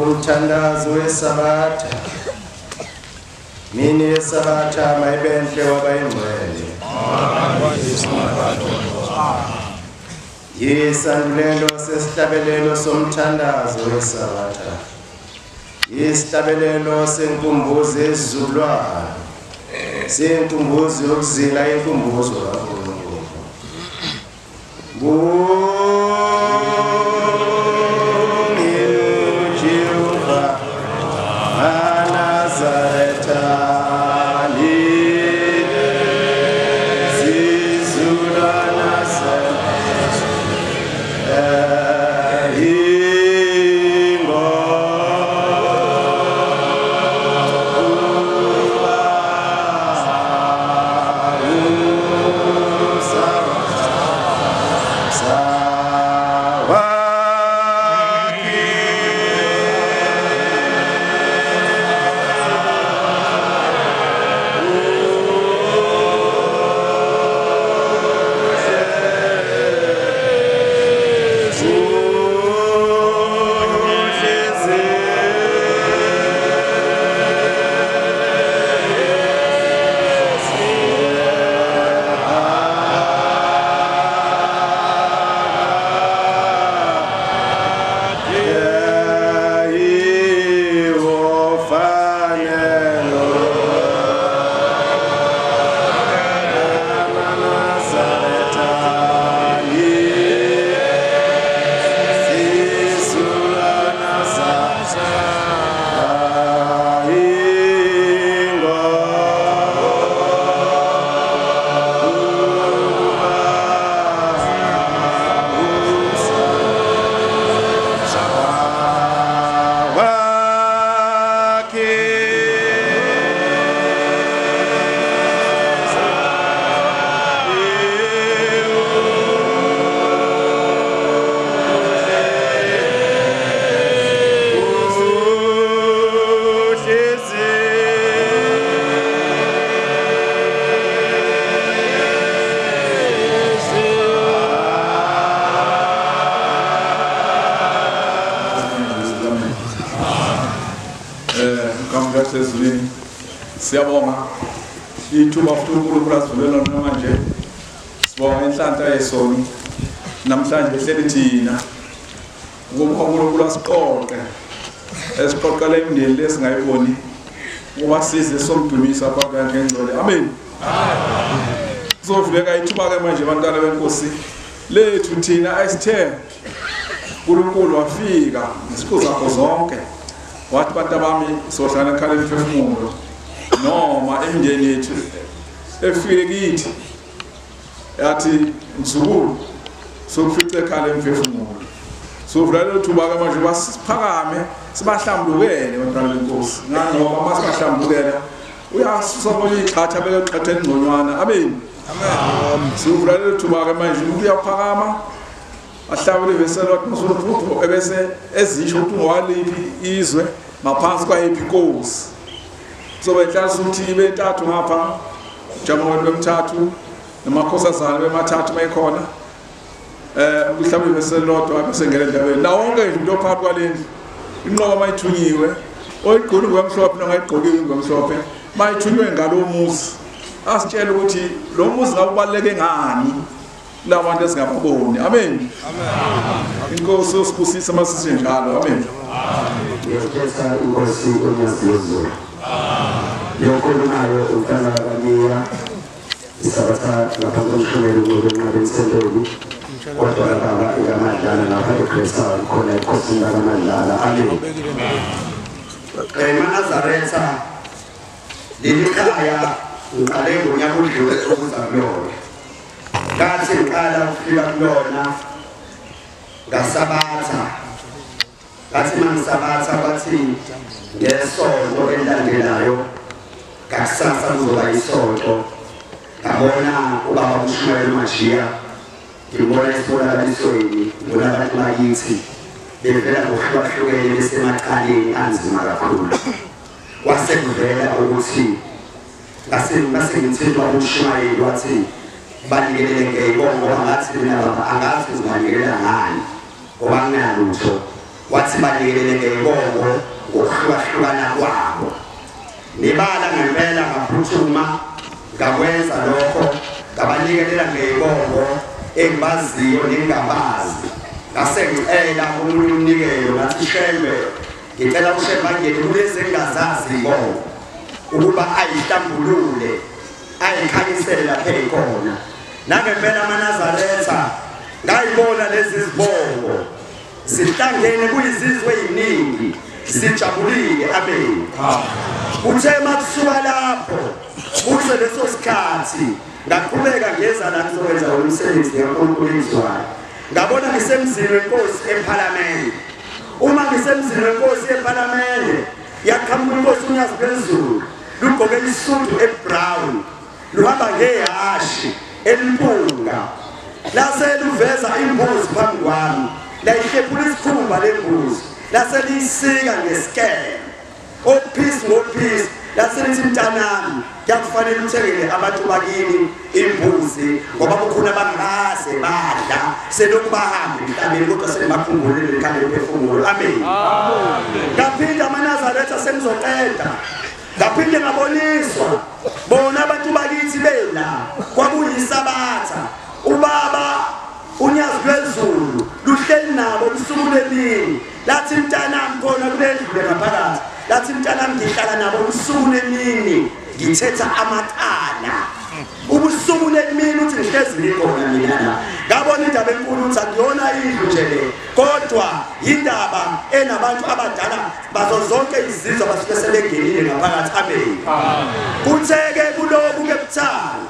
Umthandazo wesabatha mini yesabatha mayibenhle wabayingcwele yisandulelo sesihlabelelo somthandazo wesabatha yisihlabelelo senkumbuzo esizukulwana senkumbuzo yokuzila inkumbuzo kaNkulunkulu siyabonga ithuba futhi uNkulunkulu asivulela namanje sibonga inhlanhla yesoni namhlanje ehleli thina uNkulunkulu asiqoqe esiqoqele imindeni lesingayiboni ukuba size somdumisa phakathi ngengcwele amen sizovuleka ithuba ke manje abantwana benkosi lethu thina ayisithe uNkulunkulu wafika nesiqu zakho zonke wathi bantu bami sohlala ekhaya emphefumulo noma emndeni yethu efike kithi yathi nzukulu sokufica ekhaya emphefumulo sovula lo thuba ke manje basiphakame sibahlambulukele abantwana benkosi ngoba masibahlambulukela uyasubona ixhatha beqhatheni ngconywana amen amen sovula lo thuba ke manje uyaphakama ahlawule veselo masuku ebese ezisho ukuthi ngwaliphi izwe maphansi kwayiphi inkosi sobe enhlasa ukuthi ibe ntathu ngapha jamoni bemithathu namakhosazana bemathathu mayikhona mhlawumbe beselodwa bese ngene endabeni la wonke nje into phakathi kwalendlu inqoba mayithunyiwe oyigqulu ngomhlophe nongayigqokiwe ngomhlophe mayithunyiwe ngalomuzi asitshela ukuthi lo muzi ngakubaleke ngani labantu esingababoni amen amen inkosi usibusisa masisi njalo amen ngiyakhetha inkosi onyazizo yonke nayo untana kamiya isabatha lapha komshumeli ngokunqabeni sentoli kodwa baba ikamadlala lapha eKristu khona inkosi ndakamadlala amen eManazaretha lelikhaya ngiqale ngonyaka odlule ukuzalwa kathi ngiqala ukufika kulona ngasabatha kathi mangisabatha bathi ngesonto elandelayo ngakusasa kuzoba isonto ngabona ubaba uShumayeli Mashiya ngibona isibonakalisweni ngibona abantu bakithi bevela ngokuhlukene besemaqaleni anzima kakhulu kwase kuvela ukuthi ngasengithintwa uShumayeli wathi banikele ngeyibongo ngathi mina baba angazi uzibanikela ngani ngoba nginalutho wathi banikelele ngeyibongo ngokuhlukahlukana kwabo nibala ngempela ngaphuthuma ngakwenza lokho ngabanikelela ngeyibongo engibaziyo nengabazi ngasengicela umuntu umnikelo ngathi Shembe ngicela uShembe angene kulezi engazazi ibongo ukuba ayihlambulule ayikhanyisele lapha ekhona nangempela amaNazaretha ngayibona lezi zibongo sihlangene kuyizizwe eziningi sijabulile amen uthe makusuka lapho kuse leso sikhathi ngaqhubeka ngeza la ngizokwenza umsebenzi kaNkulunkulu izwayo ngabona ngisemzini wenkosi eParliament uma ngisemzini wenkosi eParliament yaqhamuka inkosi uNyazi phezulu lugqoke isudu ebrown luhamba ngehashi elimpunga lase luveza imbuzi phambi kwami la ihlephula isikhumba lembuzi lase liyisika ngesikele ophisi ngophisi lase lithi mntanami kuyakufanele uthengele abantu bakini imbuzi ngoba kukhona abangase badla selokhu bahambe mhlawumbe kodwa semakhunguleni likhale phefumulo amen ngaphinda amaNazaretha senizoqeda ngaphinde ngaboniswa bona abantu bakithi bela kwakuyisabatha ubaba uNyazi phezulu luhleli nabo usuku lemini lathi mntanami khona kulendlu ngaphakathi lathi mntanami ngihlala nabo usuku lemini ngithetha amaqala ubusuku lemini uthi ngihlezi ngikhona mina ngabona indaba enkulu uthi akuyona indlu nje le kodwa indaba enabantu abadala bazo zonke izizwe abasuke sebengenile ngaphakathi amen kutheke kuloku ke buthaka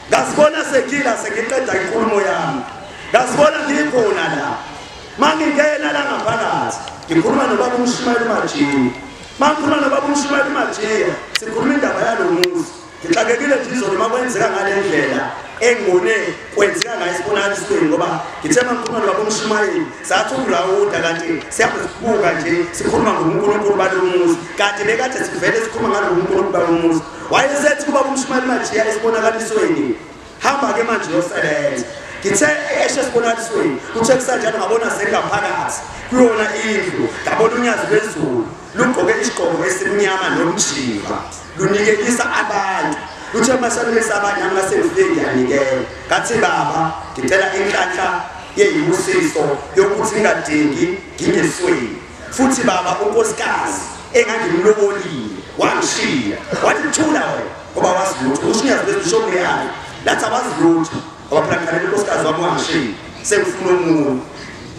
ngasibona sekila sengiqeda inkulumo yami ngasibona ngikhona la mangingena la ngaphakathi ngikhuluma nobaba uMshumayeli uMajiya mangikhuluma nobaba uMshumayeli uMajiya sikhuluma indaba yalomuzi ngixakekile nje izolo makwenzeka ngalendlela engone kwenzeka ngayo isibonakalisweni ngoba ngithe mangikhuluma nobaba uMshumayeli sathi urawuda kanti siyabe sibuka nje sikhuluma ngoNkulunkulu balomuzi kanti bekade sivele sikhuluma ngaloNkulunkulu balomuzi wayesethi kubaba uMshumayeli uMajiya isibonakalisweni hamba ke manje yosebenza ngithe esibonakalisweni kuthe kusanjalo ngabona sengaphakathi kuyona indlu ngabona uNyazi phezulu lugqoke isigqoko esimnyama nomjiva lunikelisa abantu luthe masalisa abanye amasefike yanikela ngathi baba ngicela inhlanhla yeyibusiso yokuthi ngingadingi ngingesweni futhi baba unkosikazi engangimlobolile wangishiya wathula wena ngoba wasilutho uSinyazi bezisho yayo lathi abazilutho ngoba phela kanti unkosikazi wami wangishiya sengifuna umuntu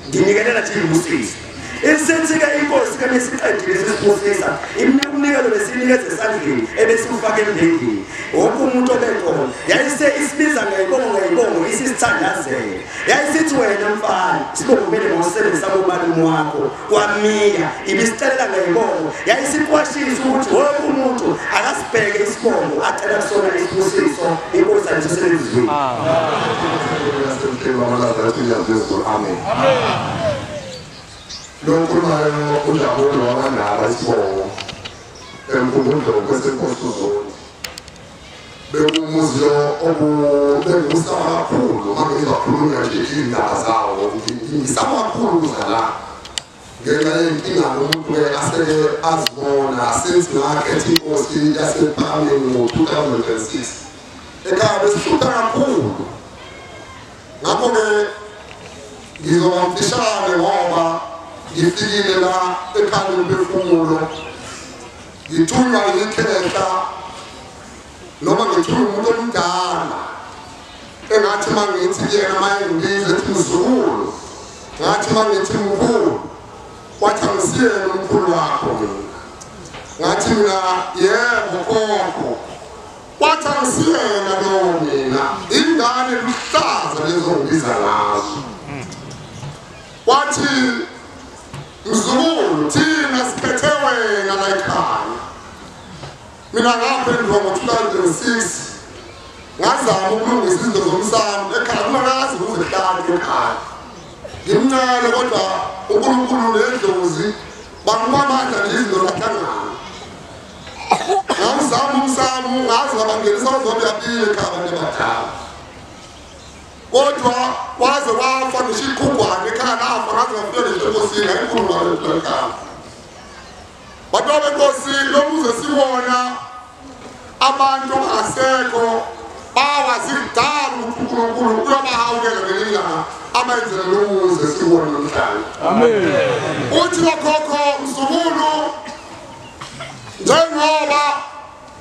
nginikelela nje ibusiso esentsika inkosi kanye siqedile sesibusisa imnikelo besinikeze esandleni ebesimfaka emndengeni wonke umuntu obekhona yayise isibiza ngayibongo isisithandazela yayisithi wena mfana sibongo kumele ngosebenzisa komalume wakho kwamiya ibisicelela ngayibongo yayisiqwashisa ukuthi wonke umuntu akasibheke isibongo acela kusona isibusiso inkosi ayisebenzile amen Lokumayo ujabule wabanaba isibongo emkhumbuzo kwesenkosuzoni bekumuzi obubengusa kakhulu mangizakhuluma nje indaba zawo ngisamakhulu kuzala ngenxa yenkinga nomuntu aseke azibona since ngakhetha inkosi yaseParliament ngo-2006 ekhaya besihlupha kakhulu ngakho-ke ngizoba mfishane ngoba ngifikile la ekhaya lomphefumulo ngithunywa yikhehla noma ngithunywa umuntu omdala engathi mangithi yena mayengilize ethi mzukulu ngathi mangithi mkhulu wathi angisiyele umkhulu wakho ngathi mina yebo khokho wathi angisiyela lo mina ingane luhlaza lezo ngibiza ngazo wathi mzukulu thina siphethe wena la ekhaya mina ngaphendulwa ngo-2006 ngazama ukulungisa izinto zomsamo ekhaya kunakazi kuzehlala ekhaya ngimncane kodwa uNkulunkulu nedlozi bangiba amandla nje izinto zahlangana ngawuzama umsamo ngazi ngabangenisa bazobuyabili ekhaya abantu abadala kodwa waze wafa ngishiqhugwane ekhaya nafa ngaze ngafika nje enkosini ayikho ekhaya bantu benkosi lo muze sibona abantu asekho bawazidala uNkulunkulu uyabahawukela ngelilanga amenzele lo muze sibona namhlanje amen uthi lokhokho msukulu njengoba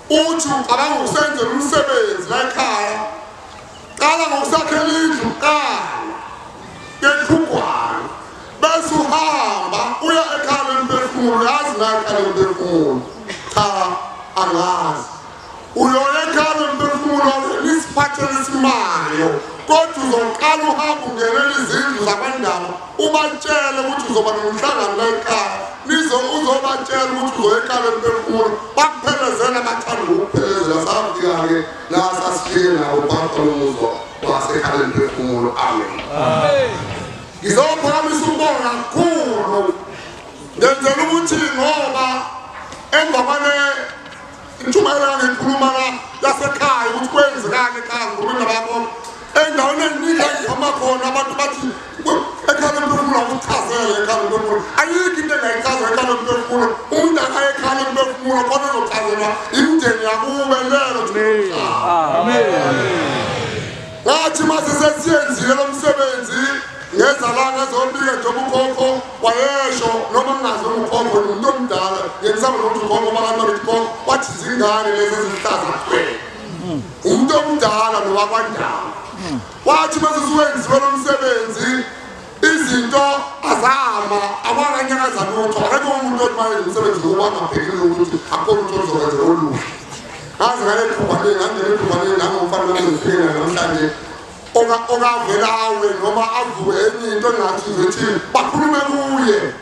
uthi abangusenzela umsebenzi la ekhaya qala ngokusakhela indlu qala ngeqhugwane bese uhamba uya ekhaya lemphefumulo yazi la ekhaya lemphefumulo cha angazi uyoya ekhaya lemphefumulo nisiphathele isimayo kodwa uzoqala uhamba ungenela izindlu zabandaba ubatshele ukuthi uzoba nomhlangano la ekhaya uzobatshela ukuthi uzoya ekhaya lemphefumulo bakuphelezela bathanda ukuphelezela safika-ke nasasifike nawo bakolomuzo wasekhaya lemphefumulo amen ngizophakamisa ukubonga kakhulu ngenzela ukuthi ngoba emva kwale intshumayelo ngikhuluma yasekhaya ukuthi kwenzekani ekhaya ngomina bakho endaweni eningi engihamba khona abantu bathi ekhaya lemphefumulo akuchazele ekhaya lemphefumulo ayikho into engayichaza ekhaya lemphefumulo umuntu akaye ekhaya lemphefumulo khona ezochazelwa imindeni yakube lelo amen ngathi mase sesiyenzile lo msebenzi ngeza la ngezobika njengoba ukhokho wayesho noma ngingazi ukhokho umuntu omdala ngiyenzama ukuthi ukhokho bakantwana ukhokho wathi zingane lezi ezihlaza kuphela umuntu omdala nowakwandala wathi mase siwenziwe lo msebenzi izinto azama abanganyakaza lutho akekho umuntu othi maye umsebenzi ngoba angabhekile ukuthi akhona ukuthi ozokwenza oluhle ngaze ngale khubane ngangene khubane nangomfana nangifika namhlanje ongavelawe noma avuke enye into engathi ngithi bakhulume kuye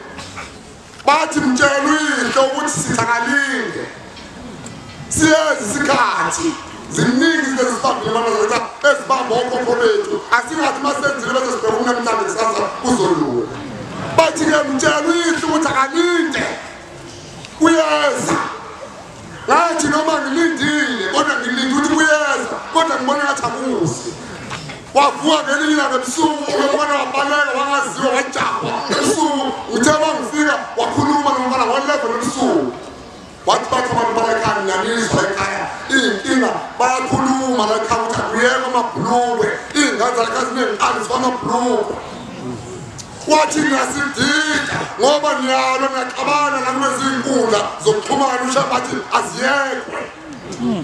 bathi mtshela uyihlo ukuthi sithakalinde siyezi isikhathi ziningi izinto ezisibambile manazeta ezibamba okhokho bethu asingathi masenzile bese sibheka ukunamhlanje kusasa kuzolula bathi-ke mtshela uyihlo ukuthi akalinde uyeza ngathi noma ngilindile kodwa ngilinde ukuthi kuyeza kodwa ngibona ngathi akuzi wavuka ngelinye ilanga ebusuku umntwana wabaleka wangaziwa wajahwa ebusuku uthe bangifika wakhuluma nomntwana ngo-11 ebusuku wathi bathi abantu balekhaya ngiyanizwa ekhaya iy'nkinga bayakhuluma la ekhaya ukuthi akuyeka amabhulukwe iy'ngane zalekhaya ziney'nkani zikwamabhulukwe wathi ngiyasidida ngoba niyalo ngiyaxabana nakulezinkundla zokuxhumana ushabathi aziyekwe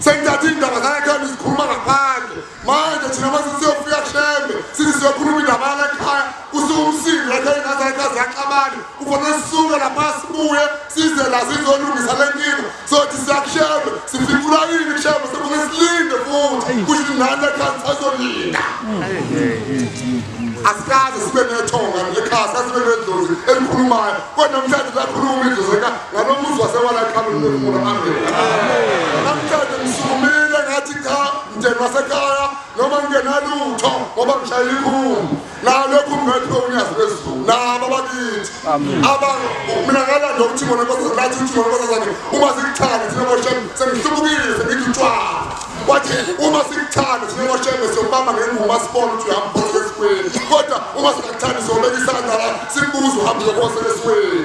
sengithatha iy'ndaba zalekhaya nizikhuluma ngaphandle manje thina mase siyofika kushembe sithi siyokhuluma indaba yalekhaya usuke umsindo lekhaya iy'ngane zalekhaya ziyaxabana kufanele sisuke lapha sibuye size la sizolungisa le nkinga sothi siyakushembe sifikula yini kushembe sekufanele silinde futhi kusho nani lekhaya sisazolinda asikaze sibe nethonga lekhaya sasibe nedlozi elikhulumayo kodwa namhlanje lakhuluma idlozi ngalo muzi wasewalakhaya lemphefumulo amen namhlanje ngisukumile ngathi cha mndeni wasekhaya noma ngingenalutho ngoba ngishayela ikhumbi nalokhu ngekho unyazi lwezulu nabo abakithi mina ngalanda ukuthi bona nathi ukuthi bona zakhe uma sikuthanda thina boshembe sengihlubukile ngithi utshwala wathi uma sikuthanda thina boshembe siyobamba ngengoma sibona ukuthi uyahamba esikhweni kodwa uma sikuthanda siyobeka isandla la sibuze uhambe uyobosela esikhweni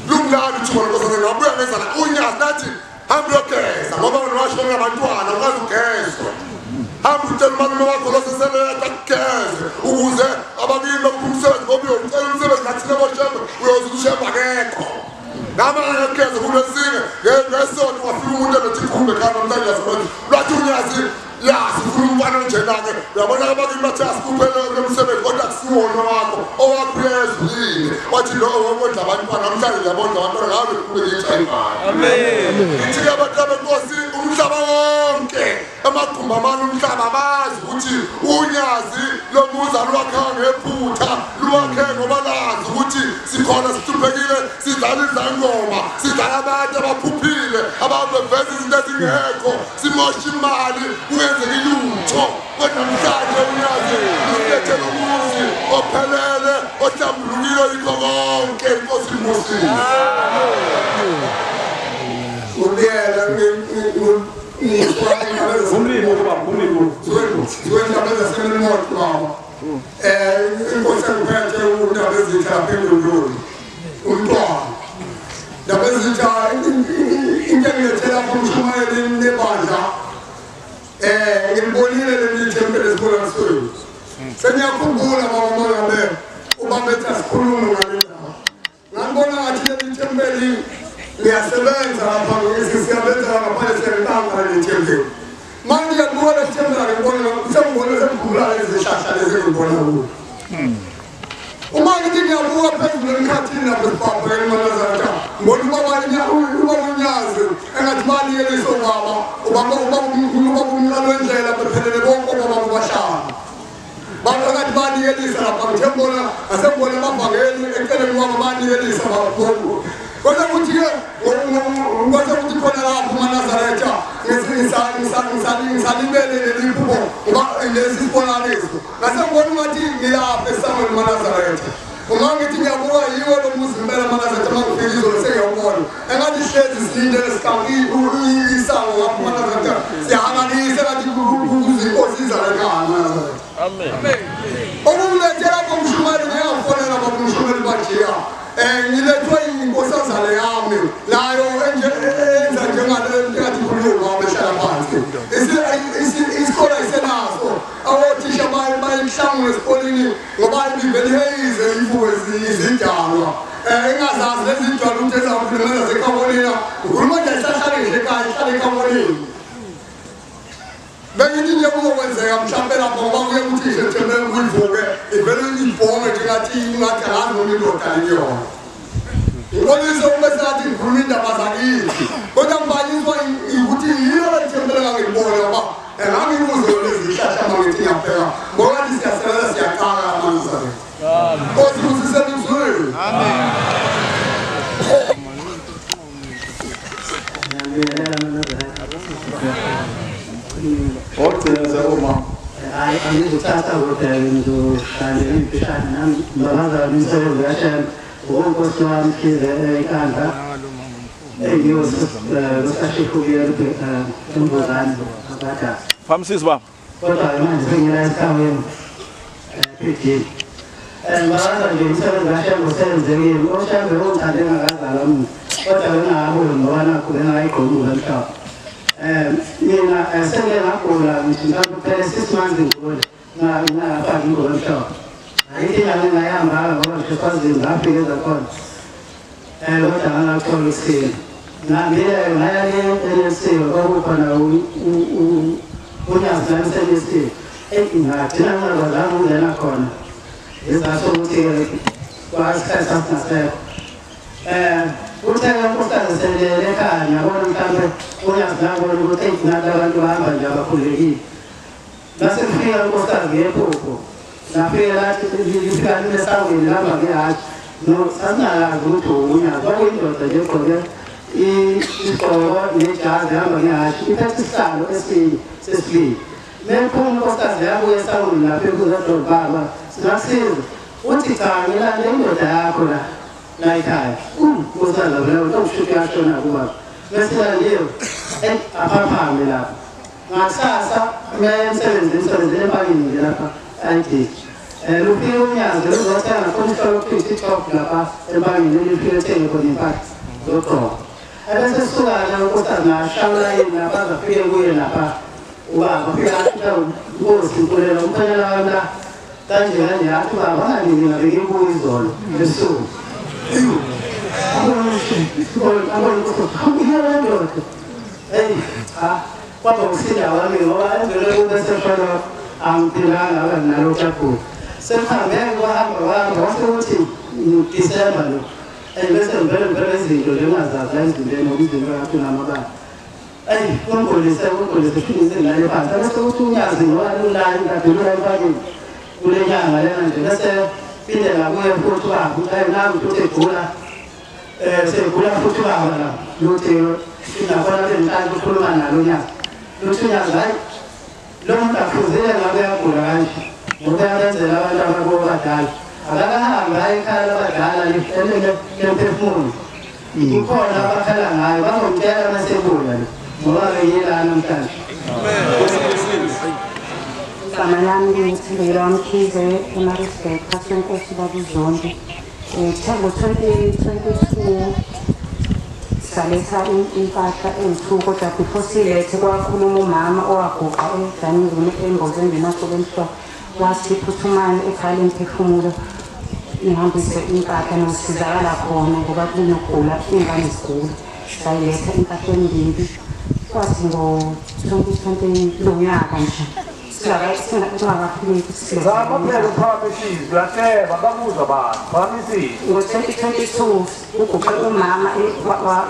lumlali ukuthi bona ngabuya ngenza la unyazi nathi hambe uyogeza ngoba unowashona abantwana ukazi ugezwe hambe utshela umalume wakho loseseleta kugeze ukuze ababili bakumsebenzi ngoba uyocela umsebenzi nathina boshembe uyoze ushembe akekho nama ngekugeze kulesinye ngesonto wafika umuntu elothi ikhumbe ekhaya namhlanje yasebenzi lwathi unyazi sifuna umntwana onjena-ke uyabona abakini bathi asikuphele lomsebenzi kodwa kusiwona wakho owakho uyezulile wathi lo owondla abantwana namhlanje ngiyabondla abantwana ngabe kube ngiyitshayimali ithi-ke abantu abenkosi umhlaba wonke amagumbi amane umhlaba bazi ukuthi unyazi lomuzi aluwakhanga ngephutha luwakhe ngoba lazi ukuthi sikhona sihluphekile sidlala izangoma sidlala abantu abaphuphile ababeveza izinto ezingekho simosha imali kungenzeki lutho kodwa namhlanje unyazi usilethele umuzi ophelele ohlambulukile yikho konke inkosi imosile ubiyela umlimo ukuba umlimo siwenza beza seminoti baba inkosi engiphethe undaba ezitha phezulu umntwana ndaba ezitha into engilethela kumshumayeli nebandla ngibonile le thempeli esibonisweni sengiyakhumbula mama ngabe ubambetha sikhuluma ngale ndaba ngibona ngathi le thempeli ngiyasebenza lapha ngisiyabenza ngaphandle sengibanga le thempeli manje ngiyabona thempeli ngibona sengibona sengikhumbula izihlahla lezi ngibona kuwo uma ngithi ngiyabuka phezulu emkhathini lapho sibhabha emanazarata ngibona ubabunyazi engathi baliyeliso ubaba umlalo wendlela bephelele bonke obaba bahlala bangathi baliyelisa lapha ngithembona asengibona amavangeli eceleni kwabo baliyelisa kodwa kuthi-ke kodwa kuthi khona lapho umanazareta ngisalibele leliphupho lesi sibonaniso ngasengibona ungathi ngilapha esangweni umanazareta ungangithi ngiyabuka yiwo lo muzi impela umanazareta uma ngifika izolo sengiyawubona engathi hlezi silinde isango lapho umanazareta siyahanganisa engathi kuzinkosi izalekana umanazareta okumlethela komshumeli ngiyafonela babumshumeli bajiya ngilethwe inkosazana yami nayo enza njengale nkathi khuluma behlala phansi isikole isenaso awothisha bayihlangule esikoleni ngoba ibivele iyize ivuke izidalwa engazazi lezi idalwa ukuthi ezakhulumela zekhabonina ukhuluma nje isahlale nje ekhaya ihlale ekhabonini bengithi nje kuzokwenzeka mhlawumbe lapho ngoba kuye kuthi September kuyivuke ivele ibhonge njengathi ingathi noma indoda liyona ngibonise umesathi ngikhuluma indaba zakithi kodwa ngibanyiswa ukuthi yiyo lethembele ngangibona ngoba engangibuze lezi zihlahla mangithi ngiyabheka ngoba ngathi siyasebenza siyaqala amanzana Nkosi usisele emzulwini amen ogcina uma angizothatha kodwa ngizohlala impishana nami babaza umsebenzi kaShem uNkosi wami khize enkandla ngiyosashikubiyela umbuzane abada phamsisi baba kodwa manje sengila esikhaweni phd babaza nje umsebenzi kaShem usenzekile oshambe ongithande ngakazala umuntu kodwa ngingaboni ngoba nakho bengayigqokula mhlawumbe mina sengike ngagula ngithinaphela 6 months ngigula ngafaka ingoma mhlawumbe ayithi nami ngayahamba ngoba ngisephazini ngafika khona kodwa ngangakhola ukusini ngaya le-NSC kwakukhona unyazi lami-NSC ngathina ngingakwazanga ukungena khona izathu ukuthi-ke kwasikhathi sasingasekho uthe unkosikazi selele ekhaya ngiyabona mhlawumbe unyazi ngabona ukuthi nathi abantu bahamba nje abakhululekile base kufika unkosikazi ngephupho ngafika lathi lifika linesangweni lihamba ngehashi sasingalazi ukuthi unyazi kwakuyindoda nje egqoke isigqoko nejazi ehamba ngehashi iphethe isihlalo esinye sesibili mephuma unkosikazi yabuya esangweni lapho ekuzodwa baba singasiza uthi cha ngilande indoda yakho la ekhaya unkosikazi vele ukushuthi yashona kuba bese landiyo aphaphame lapho ngakusasa emsebenzini empakini nje lapha ayidiki lufike unyazi luzothenga khona uhlolo phisi itop lapha empakini lifike ethenge khona impahla zogqoka ebese sisukana unkosikazi ngashawula yini lapha azafike kuye lapha ubaba fika Nkosi nkulela umkhanyana wami la kanje athi baba anganini ngabeka imbuya izolo esuku kwaba usinda wami ngoba emvele kube sefana angiphilanga nalo chapho sekuhambe kwahamba wasekuthi December lo bese ngivele izinto njengazazi la izinto nokuzinto yakho namabala ungolise phinde ngale phansi bese kuthi unyazi ngoba lulani kadulula empakeni kule nyanga lena nje bese phinde ngabuye futhi ubaba nami uthi egula segula futhi ubaba la luthi ingakona bengithanda ukukhuluma nalo nyaka luthi unyazi hayi lo muntu afuzile ngabe yagula kanje ngoba yenzela abantu ababadala akahamba ekhaya labadala lihleleke lemphefumulo kukhona abakhala ngayo bazomtshela masebuya ngoba beyela namhlanje igama lami ngithembela Mkhize eMaritzburg kaSenkosi babuZondi. Ngo-2022 saletha impahla eyi-2 kodwa before silethe kwakhuluma umama owaguqa edanini engozini nginasuke emhlophe wathi phuthumani ekhaya lemphefumulo ihambise impahla nosizakala khona ngoba kunokugula ingane zigula sayiletha impahla embili kwathi ngo-2020 lo nyaka nje ngo-2022 uguqe umama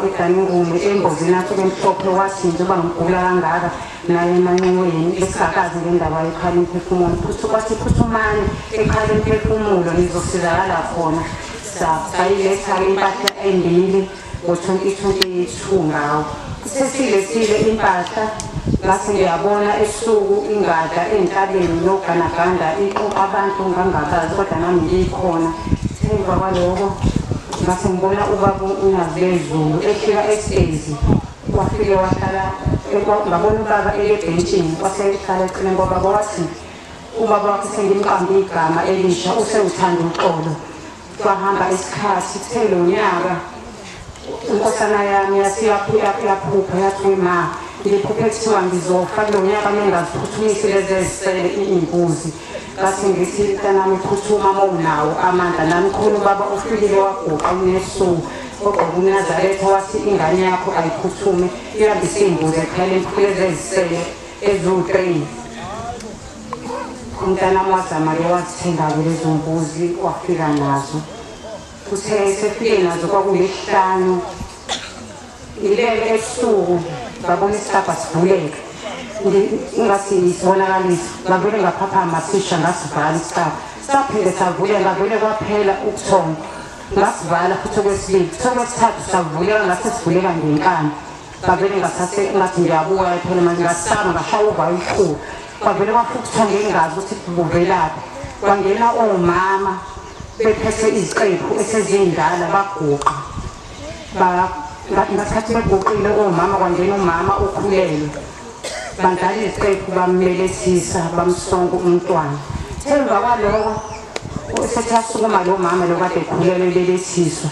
edaningumi engozini asuke emhlophe wathi njengoba ngigula kangaka naye emanxiweni besingakazi ngendaba yekhaya lemphefumulo kwathi phuthumani ekhaya lemphefumulo nizosizakala khona sayiletha impahla embili ngo-2022 ngawo sesilethile impahla ngase ngiyabona esuku ingada entabeni noganaganda abantu ngangabazi kodwa nami ngikhona emva kwaloko ngase ngibona ubaba uNazizulu efika estage wafike wahlala ngabona ubaba ebhenchini wasehlala eceleni ngoba wathi ubaba wakhe sengimqambe igama elisha usewuthanda uxolo kwahamba isikhathi kuthelo nyaka inkosana yami yaphupha yathi ma ngiphuphe kuthiwa ngizofa kulo nyaka mengaziphuthumise lezi ezisele imbuzi ngase ngithi mntanami phuthuma uma unawo amandla nami khona ubaba ufikile waguqa uNesu ogqoke uNazaretha wathi ingane yakho ayiphuthume ihambise imbuzi ekhaya lezi ezisele eziwu-3 umntanami wazama-ke wazithenga-ke lezo mbuzi wafika nazo kuthe sefike nazo kwakuyihlanu ngilele ebusuku ngabona isihlabha sivuleka ngathi isibonakalisa ngavele ngaphaphama sisha ngasivala isihlabha saphinde savuleka ngavele kwaphela ubuthongo ngasivala futhi okwesibili okwesithathu savuleka ngase sivuleka ngenkani ngavele ngathi ngiyabuka phela manje ngasaba ngashaya uvalo olukhulu kwavele kwafuthi ubuthongo engazi ukuthi buvelaphi kwangena omama bephethe iziqephu esezindala baguqa ngathi beguqile omama kwangena umama okhulelwe bandlala iziqephu bammelethisa bamsonga umntwana emva kwaloko sethi asukuma lo mama lo kade ekhulelwe belethiswa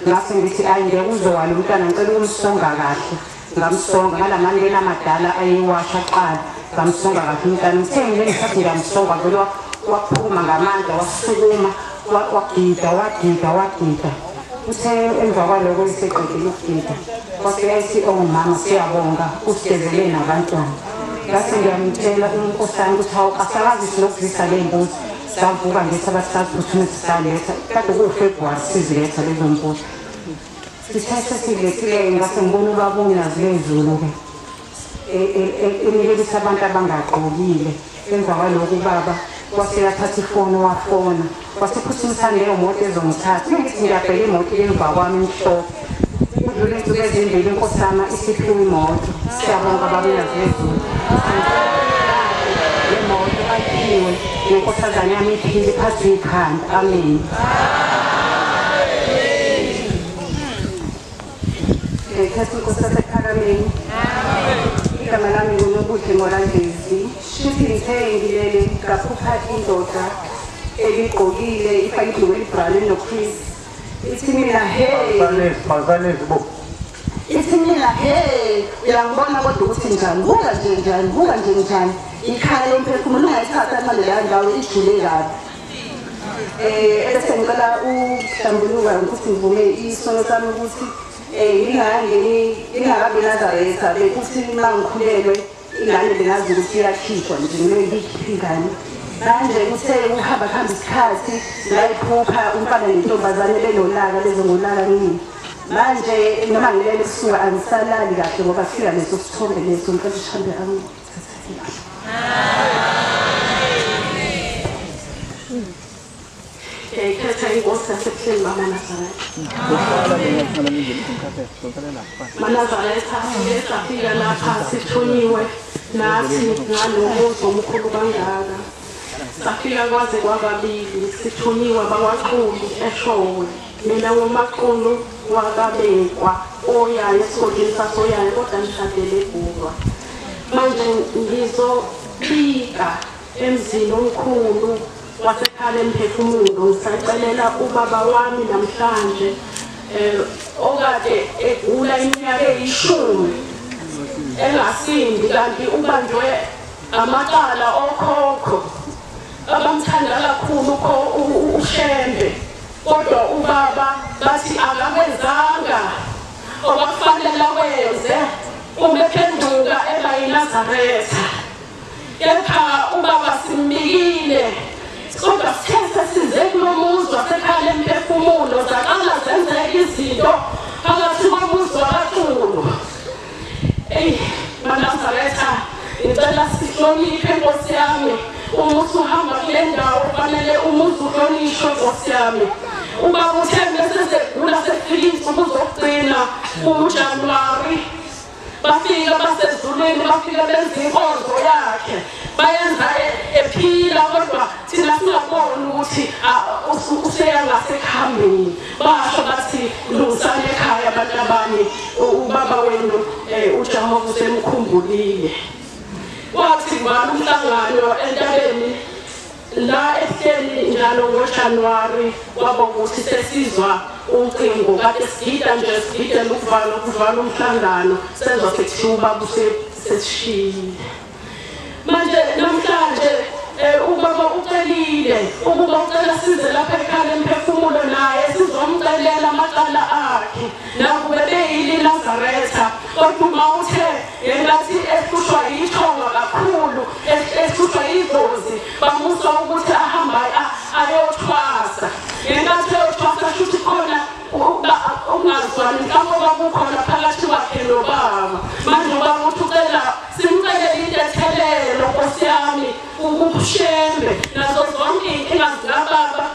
ngase ngithi ayi ngeke uzowala umntwana ngicela ukumsonga kahle ngamsonga ngalamani lena amadala ayiwasha qala ngamsonga kahle umntwana ngithe ngisathi ngamsonga vele waphuma ngamandla wasukuma wagida uthe emva kwaloko iseqedile ukugida kwase yayithi mama siyabonga usigezele nabantwana ngase ngiyamtshela unkosana ukuthi hawu asakazisi lokuzisa le mbuzi savuka ngithi abasaziphuthume sisaletha kade kuwuFebruwari siziletha lezo mbuzi sithe sesilethile ngase ngibona ubaba uNazizulu-ke enikelisa abantu abangagqokile emva kwaloko ubaba waseyathatha ifoni wafona wasephuthumisa leyo moto ezongithatha ngithi ngiyabheka imoto emva kwami emhlophe udlule insuku ezimbili inkosana isiphiwe imoto siyabonga baba uNazizulu le moto ayiphiwe nenkosazane yami iphile iphathwe ikhanda amen ngekhethi inkosana ephakameni igama lami nguNobuhle Ngolandezi shithi ngithe ngilele ngaphupha indoda eligqokile ifake ibhuluko elibhale noChris ithi mina ithi mina uyangibona kodwa ukuthi njani buka nje njani ikhaya lomphefumulo ungayithatha manje la ndawo ijule kabi ebese ngicela uhlambuluka ukuthi ngivume isono sami ukuthi ingakabi Nazaretha bekuthi uma ngikhulelwe ingane bengazi ukuthi iyakhishwa nje ngiyikhipha ingane manje kuthe uhamba isikhathi layiphupha umfana nentombazane benolaka bezongolaka nini manje noma ngilele ebusuku angisalali kahle ngoba sifika leso sithombe leso ngicela ushambe khetha inkosi yasebuhleni mama Nazaretha safika lapha sithonyiwe nathi ngalomuzi omkhulu kangaka safika kwaze kwababili sithonyiwe bakwaXulu eShowe mina ngoMaqulu wakabekwa oyayo esigodini sasoyayo kodwa ngishadele eBhulwa manje ngizobika emzini omkhulu wasekhaya emphefumulo. Ngisacelela ubaba wami namhlanje okade egula iminyaka eyishumi engasindi kanti ubanjwe amacala okhokho abamthanda kakhulu uShembe, kodwa ubaba bathi akakwenzanga okufanele akwenze uma ephenduka eba yiNazaretha. Kepha ubaba simbikile kodwa sithe size kulo muzi wasekhaya emphefumulo zaqala zenzeka izinto phakathi komuzi wakaTulu. MaNazaretha, ngicela sihloniphe Nkosi yami. Umuzi uhamba kule ndawo fanele umuzi uhlonishwe Nkosi yami. Ubaba uthe mesesegula sefika insuku zokugcina uJanuwari bafika basezulwini bafika benza inkonzo yakhe bayenza ephila kodwa thina singaboni ukuthi useyangasekuhambeni. Basho bathi lungisani ekhaya abantu abanye ubaba wenu uJehova usemkhumbulile. Kwathi ngibani umhlangano entabeni la ehleni njalo ngoJanuwari kwaba ukuthi sesizwa ucingo kade sigida nje sigidela ukuvala umhlangano sezwa sekuthiwa ubaba usesishiyile. Manje namhlanje ubaba ucelile ukuba ucela size lapha ekhaya emphefumulo naye sizomcelela amacala akhe nakube beyiNazaretha. Kodwa uma uthe yengathi ehlushwa yithonga kakhulu ehlushwa idlozi bamusa ukuthi ahambe ayothwasa. Yengathi ayothwasa futhi khona ungazwani mhlawumbe bakukhona phakathi kwakhe nobaba. Manje ubaba uthi ucela simcelele intethelelo Nkosi yami uShembe nazo zonke inkinga zikababa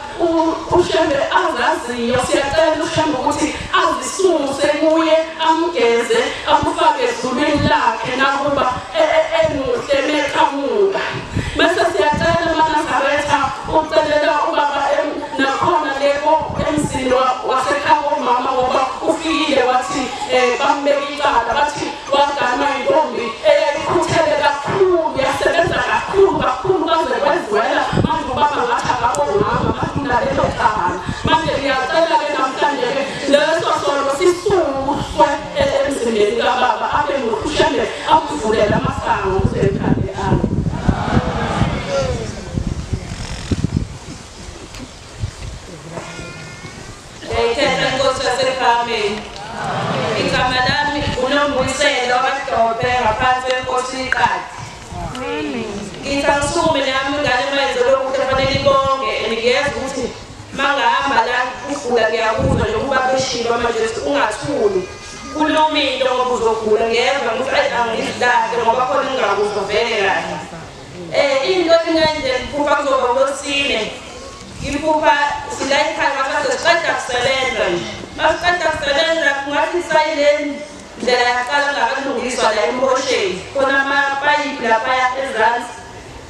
uShembe azaziyo. Siyacela uShembe ukuthi azisuse kuye amgeze amfake ezulwini lakhe nakuba emuhle meqhamuka. Bese siyacela MaNazaretha ucelela ubaba nakhona leko emzini wasekhaya komama ngoba ufikile wathi bambeka icala bathi wagana intombi eyayikhuthele kakhulu yasebenza kakhulu kaze kwezwela. Manje ubaba ngathi akabomama badlula lelo cala. Manje ngiyacela-ke namhlanje-ke leso solo sisuswe emzimbeni kababa abe nguShembe akuvulela amasango kusekhaya alo. Ngiyayithetha Nkosi yaseKhameni. Igama lami uNombuyiselo kaDobe ngaphansi kweNkosi iqadi. Ngithi angisukume nami ingane mayizolo ukuthi fanele ibonge ngiyeza ukuthi mangahamba la ugula ngiyakuzwa nje ukuba beshilo manje ungathuli kulomilo ngoba uzogula ngiyeva ukuthi angizidade ngoba khona ngingakuzwa vele kahle. Into engenze kuphupha kuzoba ngosine ngiphupha sila ekhaya ngathi siqeda kusebenza nje masiqeda kusebenza kungathi sayileni ndlela yaqala ngabalungiswa la embosheni khona amapayipi laphaya ezansi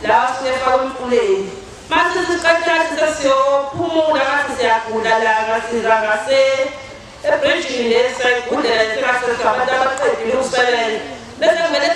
lawa sifaka emfuleni. Mase siqeda sesiyophumula ngathi siyagula la ngasiza ngase ebridgini lesayigudela sikasethi abantu abaqedile ukusebenza bese kumele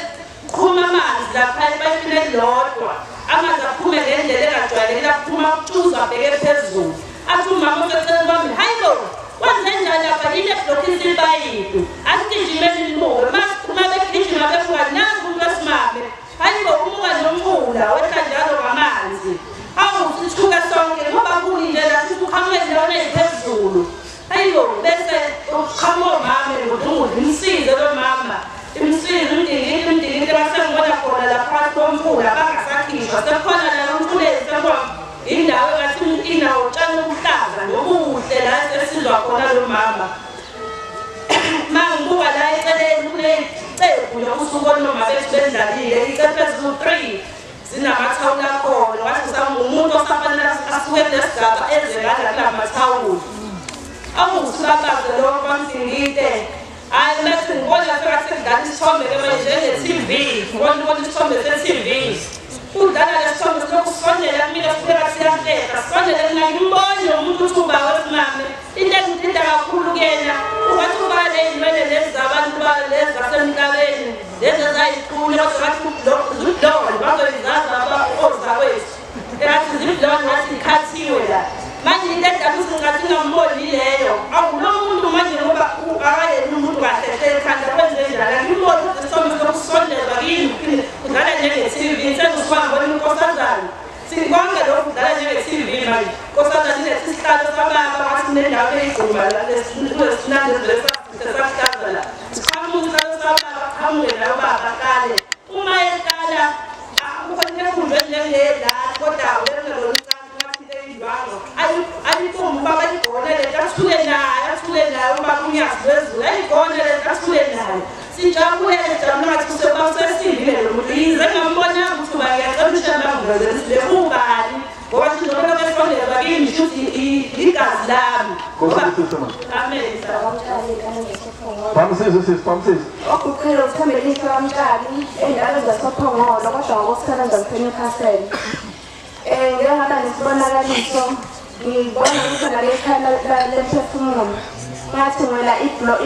kuqhuma amanzi lapha epayipini elilodwa amanzi aphume ngendlela engajwayelekile aphuma ukucuza abheke phezulu. Athi umama ofeceleni kwami hayi bo kwenzenjani lapha yini eblokhisa ipayipi asigijimeni nimuke uma begijima befuka nangu umuntu wesimame hayi bo umuka nomfula wetha njalo ngamanzi. Awu sithuka sonke ngoba kunindlela sithi uqhamuke endaweni eziphezulu. Hayi bo bese uqhamuka mama ngudungudla imsize lo mama imsize imdingidi basengibona khona lapha komfula bangasakhishwa sekhona la umfuleni sekwa indawo ngathi indawo utshani obuhlaza nobuhle la esizwa khona lo mama. Mangibuka la eceleni kulecephu yokusuku noma besibendlalile icephezu 3 sinamathawula khona wathi umuntu osafanele asuke lesigaba ezekala lamathawula. Awusikabaze lokho bamsingite hayi mase ngibona phakathi ngani isithombe ke manje nge-TV ngibona isithombe se-TV udlala lesithombe sokusondela mina sifika siyahleka sisondele mina ngimbone umuntu uthi uba wesimame into engithinta kakhulu kuyena ungathi uba ley'nwele lezi zabantu lezi zasemhlabeni lezi ezayiqule kodwa ngathi udloli bazoyizazi ozakwethu lona ngathi ikhathiwe la manje into edabuza ngathi ngamboni leyo awumuntu manje ngoba akayena umuntu kahle ekhanda kwenze njalo ngibona ukuthi sombe sokusondeza kimi udlala njenge-TV sengisikwambona inkosazana sikonke lokhu udlala njenge-TV manje inkosazana inesihlalo sababa ngathi nendawo eyigquma kulesinandezile sasikaza la siqhamuka isihlalo sababa qhamuke la ubaba kale uma eqala kufanele kunjengelela kodwa ubengelomncane ngathi eyidlwango ayikomba ubaba ligonele athule naye ubaba unyazi wezulu ayigonele athule naye sijabulele sijabula ngathi kusebasesindile lo muntu yize ngambonanga ukuthi uba ngiyacela ushabanguvezesile ubani ngoba sizobona besondeza kimi shuthi igazi lami amen Pamsisi. Okukhulu uthembelise wamntali endalo zasophongolo kodwa ngokusebenza kuPhenikhasela. Ngiyangaba nesibonakaliso ngibona ukuthi ngalekhaya lemphefumulo. Ngathi ngela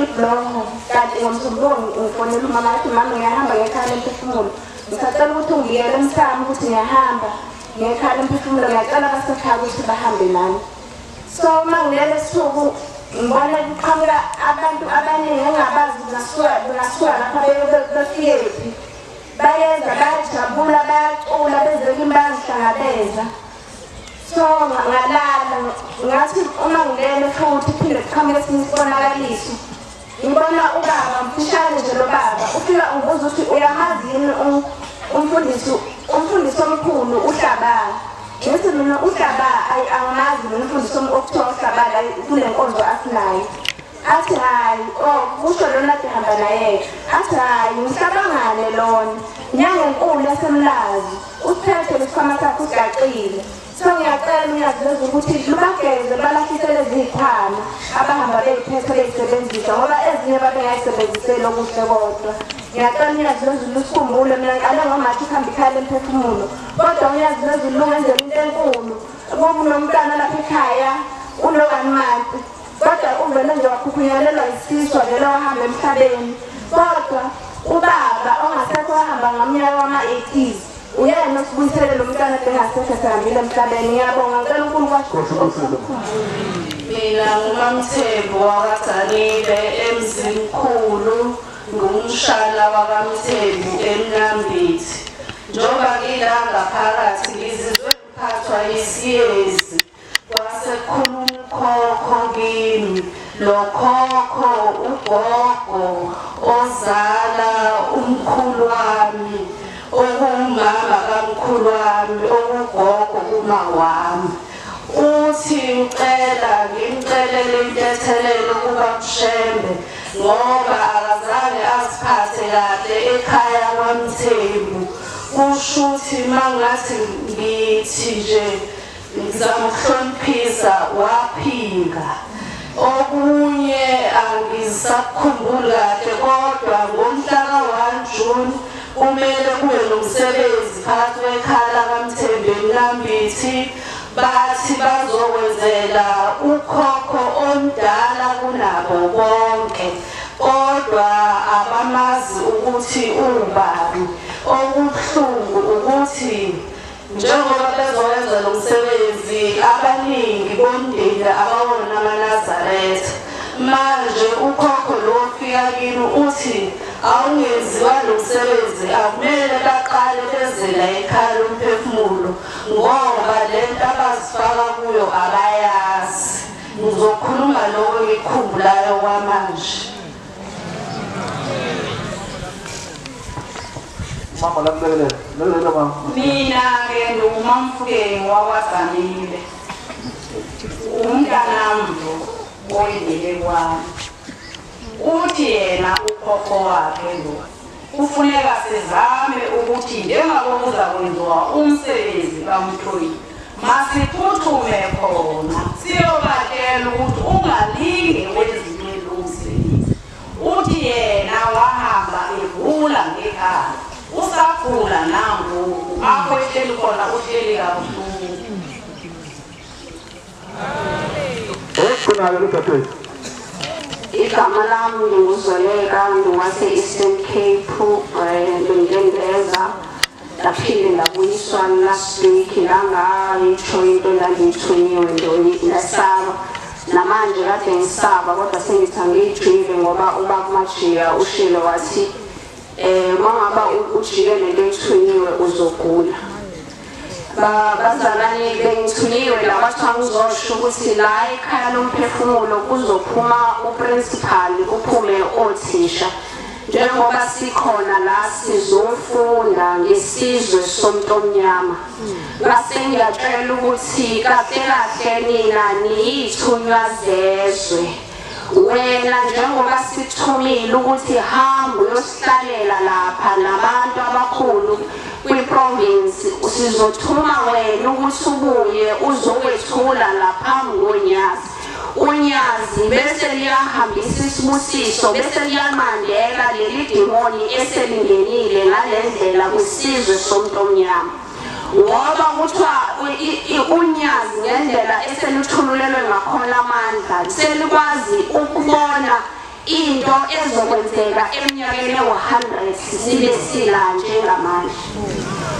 ibloho kanti ngomsombongo ngifonela umama wathi mama ngiyahamba ngekhaya lemphefumulo. Ngisacela ukuthi ungiyele emsamo ukuthi ngiyahamba ngekhaya lemphefumulo ngiyacela basekhaya ukuthi bahambe nami. So mangilele suku ngibona kuqhamuka abantu abaningi engabazi ngasuka lapha befiyephi bayenza bayajabula bayacula bezeke imbangihlangabeza so ngalala ngathi uma ngilele futhi phinde kuqhamuka esinye isibonakaliso ngibona ubaba mfishane nje lo baba ufika ungibuza ukuthi uyamazi yini umfundisi omkhulu uhlabana Yesu mina uhlaba angimazi umfundisi okuthiwa uhlabala kule nkonzo asinayo athi hayi kusho lona ehamba naye athi hayi ngihlabangane lona nyanga enkulu yasemlazi uthethe lesikhwama sakhe ugaqile so ngiyacela uyazileza ukuthi lubageze balahlise lezikhwama abahamba beyiphethe beyisebenzisa ngoba ezinye babengayisebenziseli okuhle kodwa ngiyacela uyazileza usikhumbule mina ngale ngomathi ukuhamba ikhaya lemphefumulo kodwa uyazileza ulungenzela into enkulu ngoba unomntwana lapha ekhaya uno-1 month kodwa uvele nje wakhukhunyelelwa isiswa vele wahamba emhlabeni kodwa ubaba ongasekho wahamba ngaminyaka wama-80s uyena osibuyisele lo mntwana bengasekho sehambile emhlabeni ngiyabonga ngicela uNkulunkulu mina nguMamthembu wakaDanile emzimkhulu ngumshana wakaMthembu eMnambithi njengoba ngilanga phakathi ngizizwe ngiphathwa isiyezi kwasekhuluma ukhokho kimi lokhokho ugogo ozala umkhulu wami okumama kamkhulu wami okugogo uma wami uthi ngimcelele intethelelo ukuba kushembe ngoba akazange asiphathe kahle ekhaya kwaMthembu kusho ukuthi mangathi ngithi nje ngizamhloniphisa waphinga okunye angisakhumbuli kahle kodwa ngomhla ka-1 June kumele kube nomsebenzi phakathi kwekhaya lakaMthembu eMnambithi bathi bazokwenzela ukhokho omdala kunabo bonke kodwa abamazi ukuthi ubani okubuhlungu ukuthi njengoba bezowenza lo msebenzi abaningi bomndeni abawona amaNazaretha manje ukhokho lo ofika kini uthi awungenziwa lo msebenzi akumele baqale bezela ekhaya lomphefumulo ngoba lento abazifaka kuyo abayazi ngizokhuluma lokho ngikhumbulayo kwamanje Mama lambelela mama mina ke ngumamfukeni wakwaDanile umntanami oyindele kwami uthi yena ukhokho wakhe lo kufuneka sizame ukuthi njengoba kuzakwenziwa umsebenzi kaMthoyi masiphuthume khona siyobatshela ukuthi ungalinge kwezinye lo msebenzi uthi yena wahamba evula ngekhaya usagula nangoku apho ehleli khona uhleli kabuhlungu igama lami nginguzoleka ngingwase Eastern Cape bengingeza ndaphinde ndabuyiswa last week ngangayitsho into endandiyithunyiwe ndo ndasaba namanje kade ngisaba kodwa sengithi angiyijike ngoba ubaba uMajiya ushilo wathi mangaba ujike nento ethunyiwe uzogula bazalwane bengithunyiwe la kwathiwa ngizosho ukuthi la ekhaya lomphefumulo kuzophuma uprincipal kuphume othisha njengoba sikhona la sizofunda ngesizwe somuntu omnyama ngase ngiyatshela ukuthi kahle kahle nina niyithunywa zezwe wena njengoba sithumile ukuthi hamba uyosihlalela lapha nabantu abakhulu kwiprovince sizothuma wena ukuthi ubuye uzokwethula lapha ngonyasi unyazi bese liyahambisa isibusiso bese liyamandela leli demoni eselingenile ngalendlela kwisizwe somuntu omnyama ngoba kuthiwa unyazi ngendlela eseluthululelwe ngakhona amandla selikwazi ukubona into ezokwenzeka eminyakeni ewu-100 sibe sila njengamanje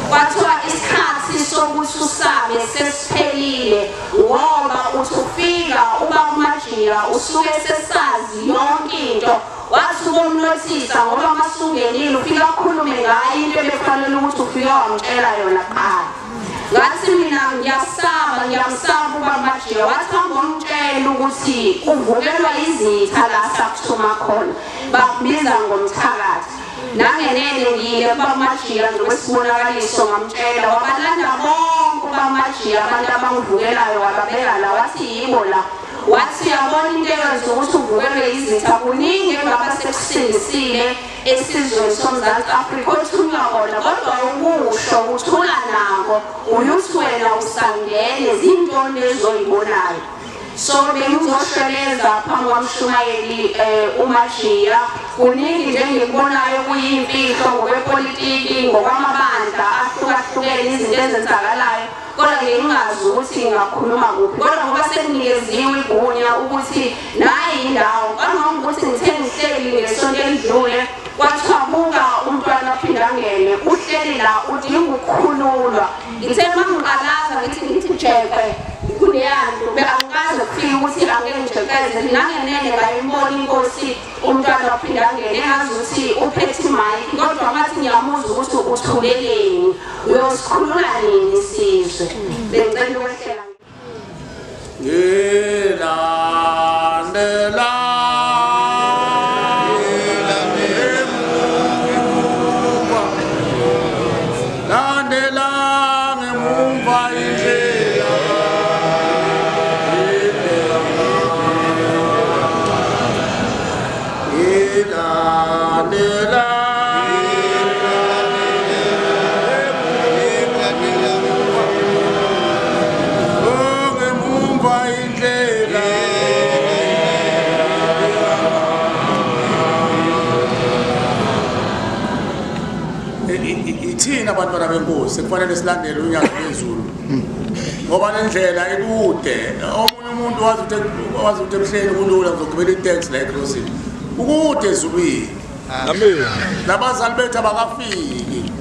kwathiwa isikhathi sokuthi usabe sesiphelile ngoba uthi ufika ubaba uMajiya usuke sesazi yonke into wathi ukumnothisa ngoba masungenile ufika akhulume ngayo into ebefanele ukuthi ufike wamtshela yona qala ngathi mina ngiyamsaba ubaba uMajiya wathi angomtshela ukuthi uvukelwa izitha la sakuthuma khona bakubiza ngomthakathi nangenene ngile ubaba uMajiya ngokwesibonakaliso ngamtshela wabalanda bonke ubaba uMajiya abantu abangivukelayo wababeka la wathi yibo la wathi yabona into eyenza ukuthi uvukelwe izitha kuningi engaba sekusindisile esizweni soMzantsi Afrika othunywa kona kodwa ukusho uthula nako uyuthi wena usangene zintoni ezoyibonayo so bengizosheleza phambi kwamshumayeli uMajiya kuningi nje ngikubonayo kuyimfihlo ngokwepolitiki ngokwamabandla ahlukahlukene izinto ezenzakalayo kodwa ngingazi ukuthi ngingakhuluma kuphi kodwa ngoba senginikeziwe igunya ukuthi nayi indawo kangangokuthi ngithe ngihleli ngesonto elidlule kwathiwa buka umntwana aphinda angene uhleli la udinga ukukhululwa ngithe mangiqalaza ngithi jekwe kuneyanto angikaze kufika ukuthi angeke ngijekezele nangenene ngayimbona inkosi umntwana aphinda angene engazi ukuthi uphethe imayiki kodwa ngathi ngiyamuza ukuthi uthuleleni uyosikhulula nini isizwe bengicela ukwehlela abantwana benkosi kufanele silandele unyazo lwezulu ngoba nendlela ikude omunye umuntu wazi ukuthi emhleni kulula ngizogibela itaxi la eCrossing ukude ezulwini amen nabazali bethu abakafiki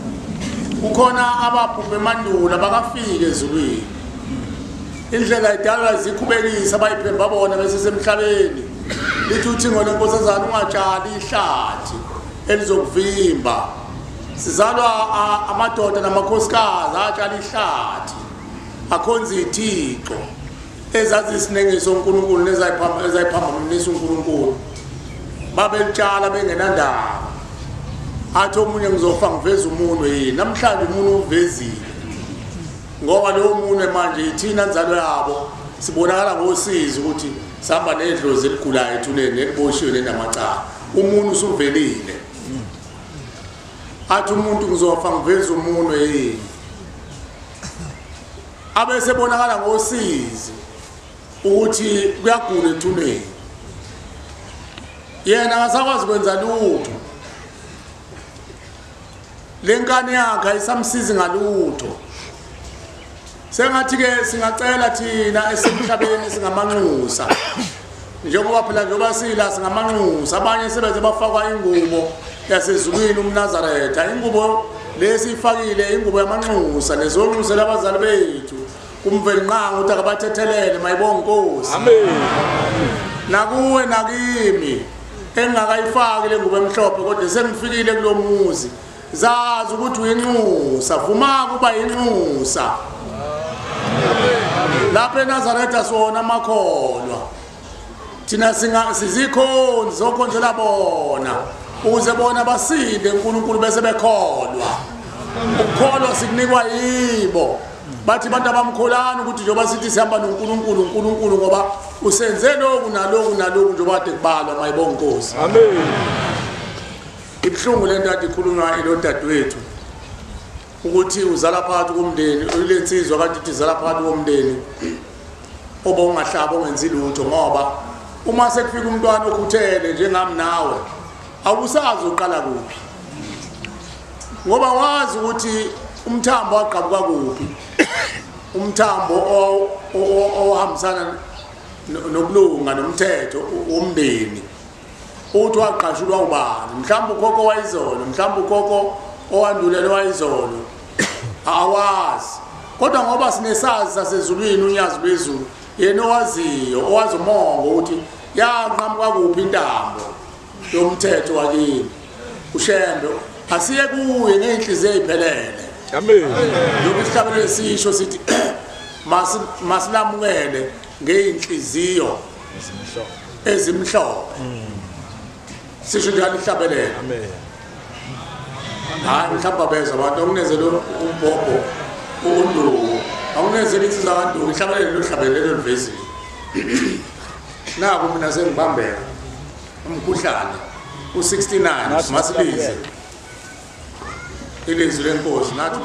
ukhona ababhubhe emandulo abakafiki ezulwini indlela idalwa izikhubekisa abayiphemba babona bese semhlabeni lithi uthingo lenkosazana ungatshali ihlathi elizokuvimba sizalwa amadoda namakhosikazi atshala ihlathi akhonza ithixo ezazi isinengiso uNkulunkulu nezayiphambanisa uNkulunkulu babelitshala bengenandaba athi omunye ngizofa ngiveza umunwe yini namhlanje umuntu uvezile ngoba lo munwe manje ithina nzalo yabo sibonakala ngosizi ukuthi sihamba nedlozi eligulayo ethuneni eliboshiwe nenamacala umuntu usuvelile athi umuntu ngizofa ngiveza umunwe yini abese bonakala ngosizi ukuthi kuyagula ethuneni yena akasakwazi kwenza lutho lenkani yakhe ayisamsizi ngalutho sengathi ke singacela thina esemhlabeni singamanxusa njengoba phela njengoba sila singamanxusa abanye sebeze bafakwa ingubo yasezulwini uMnazaretha ingubo lesifakile ingubo yamanxusa nezonxusa labazali bethu kumvelinqanga ukuthi akabathethelele mayibonga Nkosi. Amen. Nakuwe nakimi engakayifaki le ngubo emhlophe kodwa sengifikile kulomuzi zazi ukuthi uyinxusa vuma kuba inxusa lapha eNazaretha sona amakholwa thina sizikhonzi zokhonzela bona ukuze bona basinde uNkulunkulu bese bekholwa. Ukukholwa sikunikwa yibo bathi abantu abamkholana ukuthi njengoba sithi sihamba noNkulunkulu ngoba usenze lokhu naloku njengoba kade kubalwa mayibonga Nkosi. Amen. Ibhlungu lento kade ikhulunywa ilodadewethu ukuthi uzala phakathi komndeni olensizwa kade ithi uzala phakathi komndeni oba ungahlaba ongenzi lutho ngoba uma sekufika umntwana okhuthele njengami nawe awusazi uqala kuphi ngoba wazi ukuthi umthambo waqhabuka kuphi umthambo ohambisana nokulunga nomthetho womndeni uthi waqashulwa ubani mhlawumbe ukhokho wayizolo mhlawumbe ukhokho owandulelwa wayizolo awazi kodwa ngoba sinesazi sasezulwini unyazi lwezulu yena owaziyo owazi umongo ukuthi yanqamuka kuphi intambo yomthetho wakini ushembe asiye kuye ngeenhliziyo eziphelele. Amen. Lokuhlabela lesisho sithi masilamukele ngeenhliziyo ezimhlophe. Sisho njalo ihlabelele. Amen. Hayi mhlawumbe beza abantu okunezela umbhobho unduku awunezela insizwa kanduku ihlabelele lohlabelele livezile. Naku mina sengibambeka umkhuhlane u69 masilize ilizwi lenkosi nathi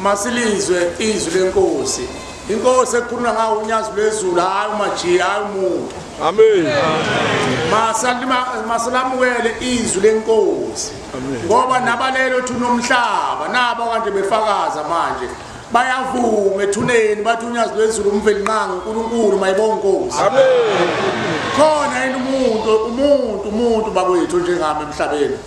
masilizwe izwi lenkosi inkosi ekhuluma ngawo unyazi lwezulu hayi umajiya hayi umuntu. Amen. Masalamukele izwi lenkosi ngoba nabalelo thunomhlaba nabo kanje befakaza manje bayavuma ethuneni bathi unyazi lwezulu umvelinqanga uNkulunkulu mayibonga Nkosi. Amen. Khona yini umuntu bakwethu njengami emhlabeni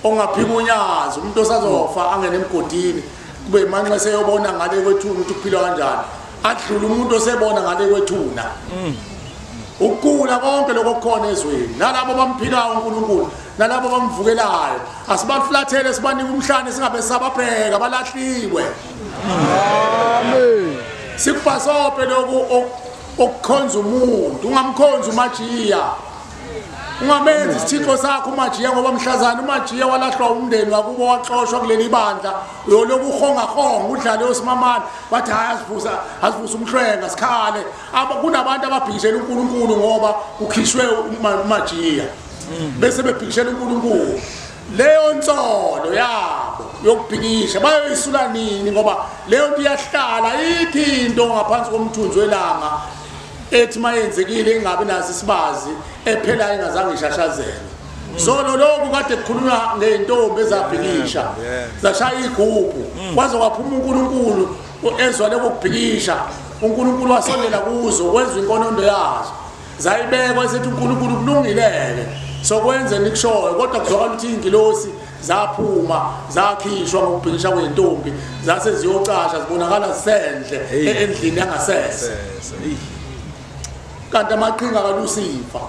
ongaphika unyazi umuntu osazofa angene emgodini kube manxa seyobona ngale kwethuna ukuthi kuphila kanjani adlula umuntu osebona ngale kwethuna ukugula konke lokho kukhona ezweni nalabo bamphikayo uNkulunkulu nalabo bamvukelayo asibaflathele sibanika umhlane singabe sababheka balahliwe. Amen. Sikubhasope lokho okukhonza umuntu ungamkhonza umajiya ungamenzi isithixo sakho umajiya ngoba mhlazana umajiya walahlwa umndeni wakubo waxoshwa kuleli bandla uyoloku uhonga udlale osimamani bathi hayi asivusa umhlwenga sikhale kunabantu ababhikishela uNkulunkulu ngoba ukhishwe umajiya bese bebhikishela uNkulunkulu leyo nsolo yabo yokubhikisha bayoyisula nini ngoba leyo nto iyahlala into ngaphansi komthunzi welanga ethi mayenzekile ingabe naso isibazi ephela engazange ishashazele. Solo lokhu kade kukhulunywa ngeentombi ezabhikisha zashaya igubhu kwaze kwaphuma uNkulunkulu ezwa lokubhikisha uNkulunkulu wasondela kuzo kwezwa inkonondo yazo zayibekwa esethi uNkulunkulu kulungileke sokwenze nikushoyo kodwa kuzwakala ukuthi ingilosi zaphuma zakhishwa ngokubhikisha kwentombi zase ziyocasha zibonakala sendle endlini yangasese kanti amaqhinga kalusifa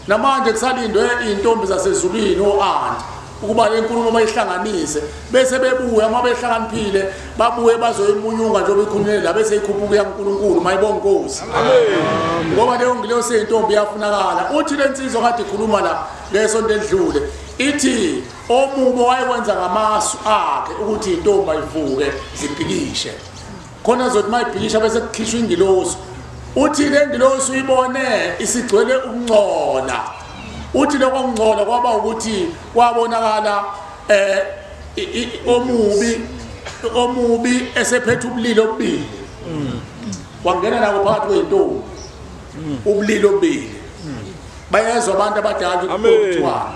namanje kusalindwe intombi zasezulwini oanti ukuba le nkulumo bayihlanganise bese bebuya uma behlakaniphile babuye bazoyimunyunga njengoba ikhulunywe la bese ikhuphuka yaNkulunkulu mayibonga Nkosi. Amen. Ngoba leyo ngileyo intombi yafunakala uthi lensizwa kade ikhuluma la ngesonto edlule ithi omubo wayekwenza ngamasu akhe ukuthi intombi ayivuke zibhikishe khona zothi mayibhikisha bese kukhishwa ingilosi uthi le ngilosi uyibone isigcwele ukungcola uthi lokho kungcola kwaba ukuthi kwabonakala omubi esephethe ubulilo obubili wangena nako phakathi kweintombi ubulilo obubili bayezwa abantu abadala ukuthiwa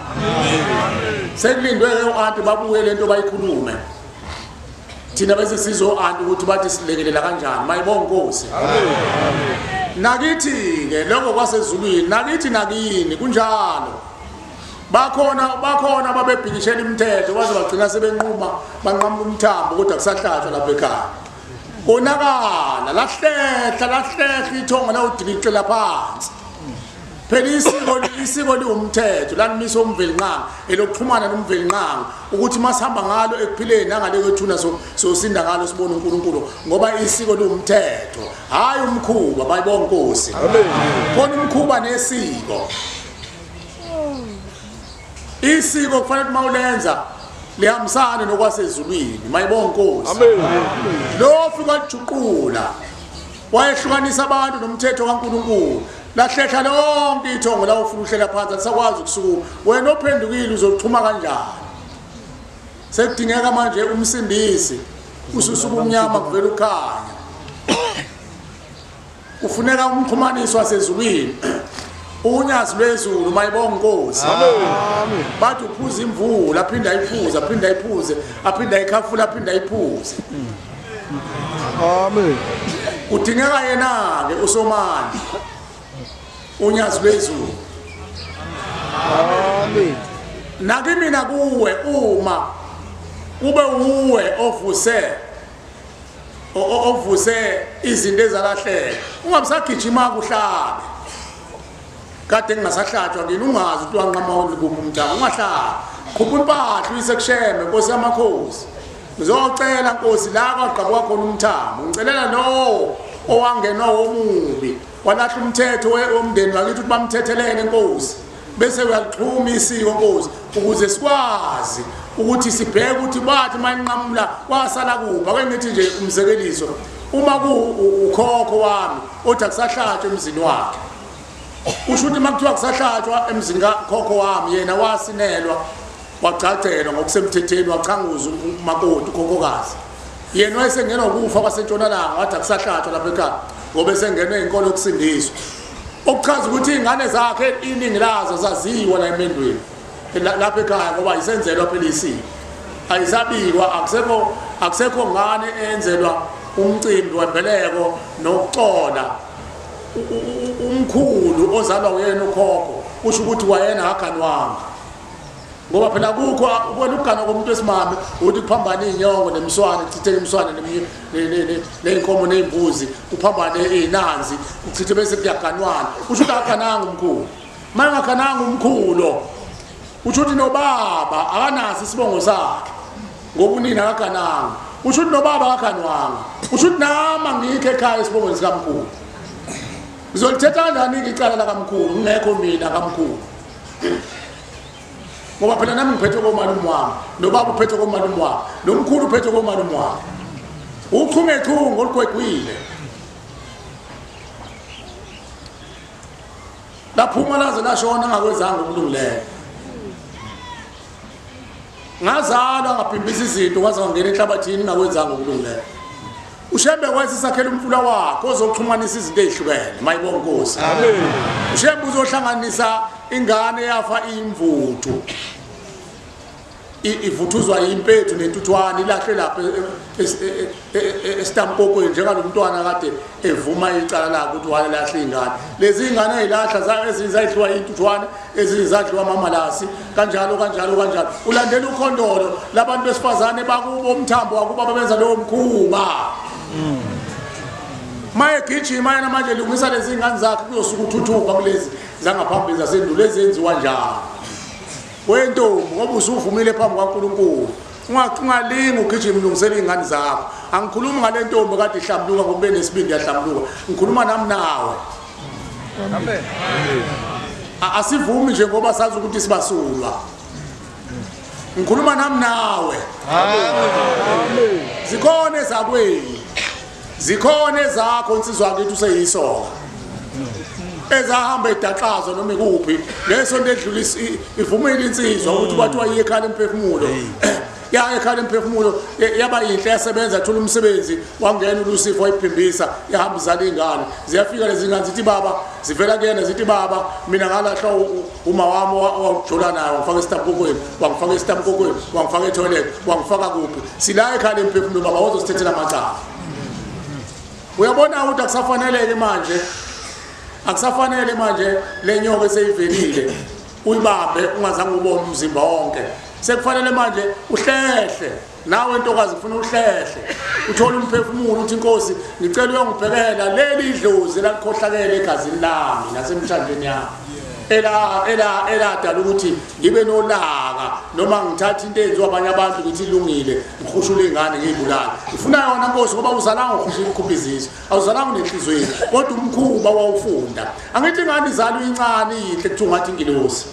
sekulindwe anti babuye lento bayikhulume thina bese sizo anti ukuthi bathi silekelela kanjani mayibonga Nkosi. Amen. Nakithi ke lokho kwasezulwini nakithi nakini kunjalo bakhona babebhikishela imithetho baze bagcina sebenquma banqamula umthambo kodwa kusahlatshwa lapha ekhaya konakala lahlehla ithonga la udiliqela phansi phela isiko liwumthetho lanimisa umvelinqanga elokuxhumana nomvelinqanga ukuthi masihamba ngalo ekuphileni nangale kwethuna sosinda ngalo sibone uNkulunkulu ngoba isiko liwumthetho hayi umkhuba bayibonga Nkosi amen khona umkhuba nesiko isiko kufanele mawulenza lihambisane nokwasezulwini mayibonga Nkosi amen lo fika juqula wayehlukanisa abantu nomthetho kaNkulunkulu lahlehla lonke ithongo la ufuna uhlela phansi asakwazi ukusuka wena ophendukile uzoxhuma kanjani sekudingeka manje umsindisi ususuka umnyama kuvela ukhanya ufuneka umxhumaniso wasezulwini unyazi lwezulu mayibonga Nkosi amen bathi uphuza imvula aphinda ayiphuze aphinda ayikhafula aphinda ayiphuze amen udingeka yena ke usomani unyazi lwezulu amen nakimina kuwe uma kube uwe ovuse izinto ezalahleka ungabisagijima kuhlabe kade ngingasahlatshwa ngini ungazi ukuthi wanqama kuphi umntana ungahlala khupha impahla uyisekusheme Nkosi yamakhosi ngizocela Nkosi la kwagqabuka khona umthambo ngicelela lo owangenwa womubi walahla umthetho womndeni wakithi ukuthi bamthethelele Nkosi bese uyalixhuma isiko Nkosi ukuze sikwazi ukuthi sibheke ukuthi bathi manqamula wasala kupha kwengithi nje umzekeliso uma ukhokho wami othi akusahlatshwe emzini wakhe usho ukuthi makuthiwa kusahlatshwa emzini kakhokho wami yena wasinelwa wagcacelwa ngokusemthetheni wachanguza umakoti ukhokhokazi yena wayesengenwa ukufa kwaseNtshonalanga wathi akusahlatshwa lapha ekhaya ngoba esengenwe inkolo yokusindiswa okuchaza ukuthi izingane zakhe iningi lazo zaziwa la emendweni lapha ekhaya ngoba isenzelwa phela isiko ayisabikwa akusekho ngane enzelwa umcimbi wembeleko nokuxola umkhulu ozalwa uyena ukhokho usho ukuthi wayena akaNwanga ngoba phela kukho ubona ukugana komuntu wesimame ukuthi kuphambana inyongo nemswane kuchitheke imswane neinkomo nezimbuzi kuphambane izinanzi kuchithe bese kuyaganwana usho ukuthi akananga umkhulu mangakananga umkhulu usho ukuthi nobaba akanasi isibongo sakhe ngoba unina akagananga usho ukuthi nobaba akaNwanga usho ukuthi nama ngikho ekhaya isibongo sikamkhulu ngizolithetha kanjani icala la kamkhulu ngekho mina kamkhulu ngoba phela nami ngiphethe komalume wami nobaba uphethe komalume wami nomkhulu uphethe komalume wami uchungechungo olugwegwile laphuma laze lashona ngakwezanga ukulungileyo ngazalwa ngaphimbisa izinto kwaze ngangena enhlabathini ngakwenzanga ukulungileyo ushembe kwese sakhela umfula wakho ozoxhumanisa izinto ezihlukene mayibonga Nkosi amen ushembe uzohlanganisa ingane yafa imvuthu ivuthuzwa impethu nentuthwana ilahle lapha esitampokweni njengalomntwana kade evuma icala lakhe ukuthi walahla ingane lezi ingane ezilahla ezizayidliwa intuthwana ezizadliwa mamalasi kanjalo ulandela ukhondolo labantu besifazane bakubo umthambo wakuba babenza lowo mkhuba maye gijima yena manje lungisa lezi ingane zakhe kuyosuka uthuthuka kulezi zangaphambili zasendulo ezenziwa njalo wentombi ngoba usuvumile phambi kaNkulunkulu ungalingi ugijima ulungisela izingane zakho angikhulumi ngale ntombi kade ihlambuluka ngoba benesibindi yahlambuluka ngikhuluma nami nawe amen asivumi nje ngoba sazi ukuthi sibasulwa ngikhuluma nami nawe amen zikhona ezakweni zikhona ezakho insizwa yakithi useyisoka ezahamba edaxazo noma ikuphi leso ndedlula ivumile insizwa ukuthi bathiwa iyekhala emphefumulo ya ekhala emphefumulo yaba yinhle yasebenza thola umsebenzi wangena uLucifer wayiphimbisa yahamba izala ingane ziyafika lezi ngane zithi baba zivela kuyena zithi baba mina ngalahla uma wami wawujula nayo ngifaka esitampokweni wangifaka esitampokweni wangifaka etoilet wangifaka kuphi sila ekhala emphefumulo baba wozosithethela amacala uyabona ukuthi akusafanele manje lenyoka eseyivelile uyibambe ungazange ubone umzimba wonke sekufanele manje uhlehle nawe intokazi ufuna uhlehle uthola umphefumulo uthi inkosi ngicela uyongibhekela leli idlozi lakhohlakele egazini lami nasemthandweni yami eladala ukuthi ngibe nolaka noma ngithatha into enziwa abanye abantu ukuthi ilungile ngikhushule ingane ngiyibulala ifuna yona nkosi ngoba uzalanga ukhushula ukhuphizizwe awuzalanga unenhlizweni kodwa umkhuba wawufunda angithi ingane izalo incane ihle kuthi ungathi ingilosi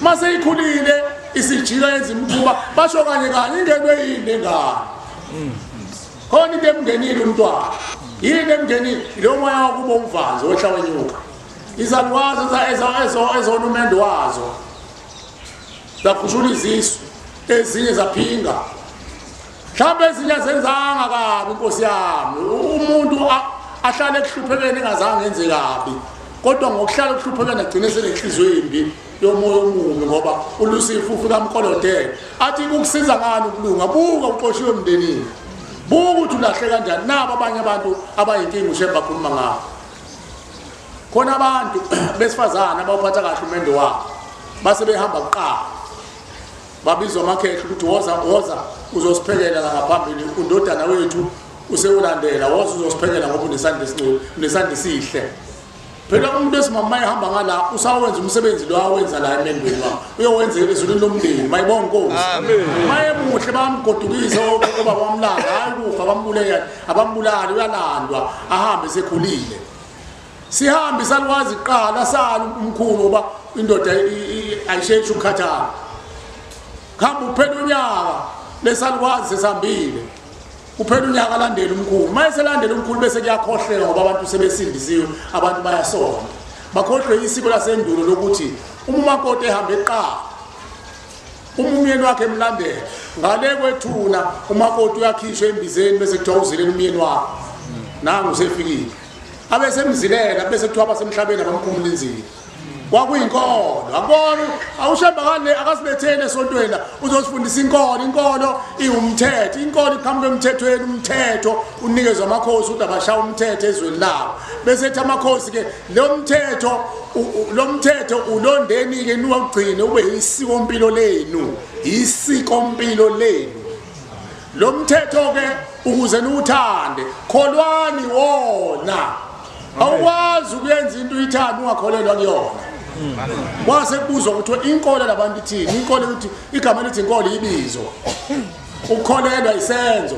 mase ikhulile isijika yenza imkhuba basho kanye kanye ingenwe yini engane khona into emngenile umntwana yini emngenile lo moya wakuba umvanzi wehla wenyuka izalwazi ezona umendo wazo zakhushula izisu ezinye zaphinga mhlawumbe ezinye zenzanga kabi inkosi yami umuntu ahlale ekuhluphekeni engazange enze kabi kodwa ngokuhlala ekuhluphekeni agcine senenhliziyo embi yomoya omubi ngoba uLucifer ufika amkolodela athi ukusiza ngani ukulunga buka uqoshiwe emndenini buka ukuthi ulahle kanjani nabo abanye abantu abayinkinga ushemba khuluma ngabo khona abantu besifazana abawuphatha kahle umendo wabo base behamba kuqala babizwa amakhehla ukuthi woza uzosiphekela la ngaphambili undodana wethu usewulandela woza uzosiphekela ngoba unesandla esihle phela umuntu esimama ehamba ngala usawenza umsebenzi lo awenza la emendweni wakhe uyowenzela ezulwini lomndeni mayibonga inkosi amen mayemuhle bamgodukisa ngoba bamlanga hayi kufa bambuleka abambulali uyalandwa ahambe sekhulile sihambe salwazi iqala sala umkhulu ngoba indoda ayisheshi ukukhathala khamba uphela unyaka lesalwazi sesambile uphela unyaka landela umkhulu mayese landela umkhulu bese kuyakhohlela ngoba abantu sebesindisiwe abantu bayasona bakhohlwe isiko lasendulo lokuthi umakoti ehamba eqala umyeni wakhe emlandela ngale kwethuna umakoti uyakhishwa embizeni bese kuthiwa uzilele umyeni wakhe nangu sefikile abesemzilela bese kuthiwa abasemhlabeni abamkhumula inzilo kwakuyinkolo akubona awushamba kane akasilethene esontweni uzosifundisa inkolo iwumthetho inkolo iqhamuke emthethweni umthetho unikezwe amakhosi ukuthi abashaya umthetho ezweni labo bese ethi amakhosi ke lo mthetho ulondeni ke niwugcine ube isikompilo lenu lo mthetho ke ukuze niwuthande kholwani wona awukwazi ukuyenza into uyithanda ungakholelwa kuyona kwase kubuzwa ukuthi inkolo labantu ithini inkolo ukuthi igama lithi inkolo ibizo ukukholelwa isenzo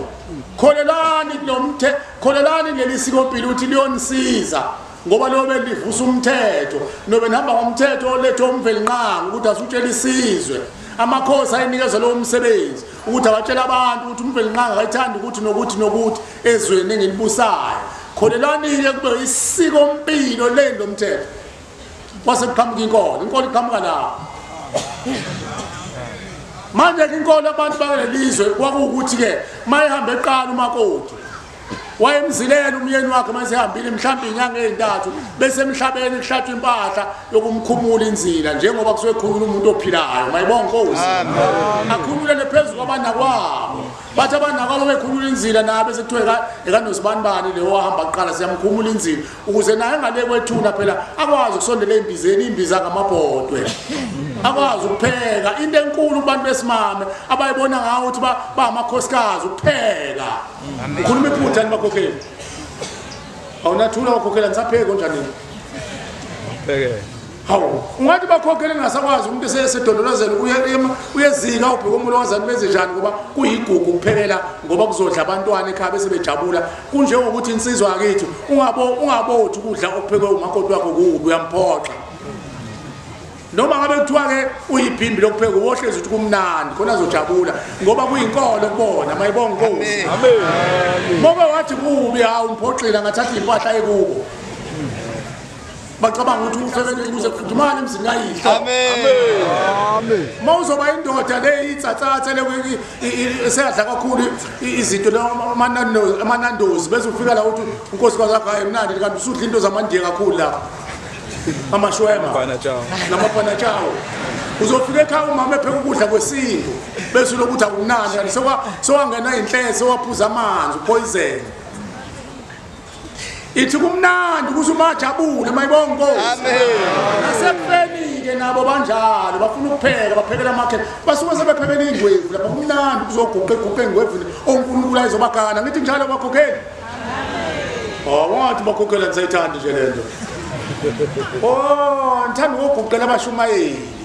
kholelani leli sikompilo ukuthi liyonisiza ngoba lobe livusa umthetho nobe nihamba ngomthetho olethe umvelinqanga ukuthi asutshela isizwe amakhosi ayinikezwa lo msebenzi ukuthi abatshela abantu ukuthi umvelinqanga akayithandi ukuthi nokuthi ezweni engilibusayo kholelani-ke kube isikompilo leli lomthetho kwase kuqhamuka inkolo iqhamuka lapho manje-ke inkolo abantu bakulelizwe kwakuwukuthi-ke mayehamba eqala umakoti wayemzilela umyeni wakhe masehambile mhlawumbe inyanga ey'ntathu bese emhlabeni kuhlatshwa impahla yokumkhumula inzila njengoba kusuke khulula umuntu ophilayo mayibonga nkosi akhululele phezu kwabanakwabo bathi abanakwabo bekhulula inzila naye bese kuthiwa ekanosibanibani leyo wahamba kuqala siyamkhumula inzila ukuze naye engale kwethuna phela akwazi ukusondela ey'mbizeni iy'mbiza ngamabhodwe akwazi ukupheka into enkulu kubantu besimame abayibona ngawo ukuthi bangamakhosikazi ukupheka ukhuluma iphutha nibakhokheli awunathula bakhokhela nisapheka onjanini hawu ungathi bakhokhele ngingasakwazi umuntu esedondolozela uyezika ubheka umulo wazani benze njani ngoba kuyigugu ukuphekela ngoba kuzodla abantwana ekhaya bese bejabula kunjengokuthi insizwa yakithi ungabothi ukudla okuphekwe umakoti wakho kubi uyamphoxa noma ngabe kuthiwa-ke uyiphimbi lokupheka uwohlezi ukuthi kumnandi khona azojabula ngoba kuyinkolo kubona mayibonga nkosi moke wathi kubi hawu mphoxile ngathatha impahla ekubo bacabanga ukuthi ufebele ukuze kufudumale emzini kayihle amen ma uzoba indoda le itsatsatsa eseyadla kakhulu izinto amanandozi bese ufika la ukuthi unkosikazi wakho ayemnandi kanti usudla into zamandiye kakhulu lapha amashwema namapanatshawo uzofika ekhaya umama epheka ukudla kwesintu bese lokuthi akumnandi kanti sewangena inhlezi sewaphuza amanzi upoison ithi kumnandi ukuthi umajabule mayibonga nkosi nasekufeni-ke ke nabo banjalo bafuna ukupheka baphekela amakhe basuke sebephekela ingwevu lapha kumnandi kuzoguqa ingwevu onkulunkulu ayizobagana ngithi njalo bakhokheli wathi bakhokhela nisayithanda nje lento ngithanda ukuguqela abashumayeli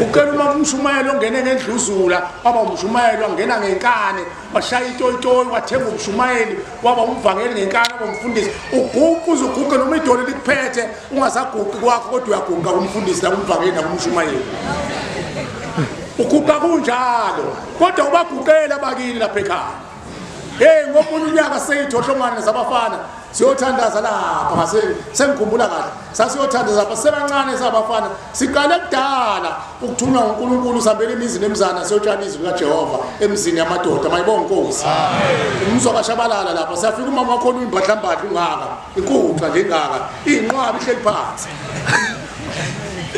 uguqela uma umshumayeli ongene ngendluzula waba umshumayeli wangena ngenkane washaya itoyitoyi wathenga umshumayeli waba umvangeli ngenkane waba umfundisi uguqa uzuguqa noma idolo likuphethe ungasaguqi kwakho kodwa uyaguqa kumfundisi la kumvangeli nakumshumayeli uguqa kunjalo kodwa ubaguqela abakini lapha ekhaya ngomunye unyaka seyithohlongana nesabafana siyothandaza lapha sengikhumbula kahle sasiyothandaza lapha sebancane sabafana siqale kudala ukuthunywa uNkulunkulu sihambele imizini emzana siyotshana izwi likaJehova emzini yamadoda mayibonge Nkosi umzwa kashabalala lapha siyafika umama wakho uyimbadlambadla ungaka inkuxa nje ingaka inqwabi ihleli phansi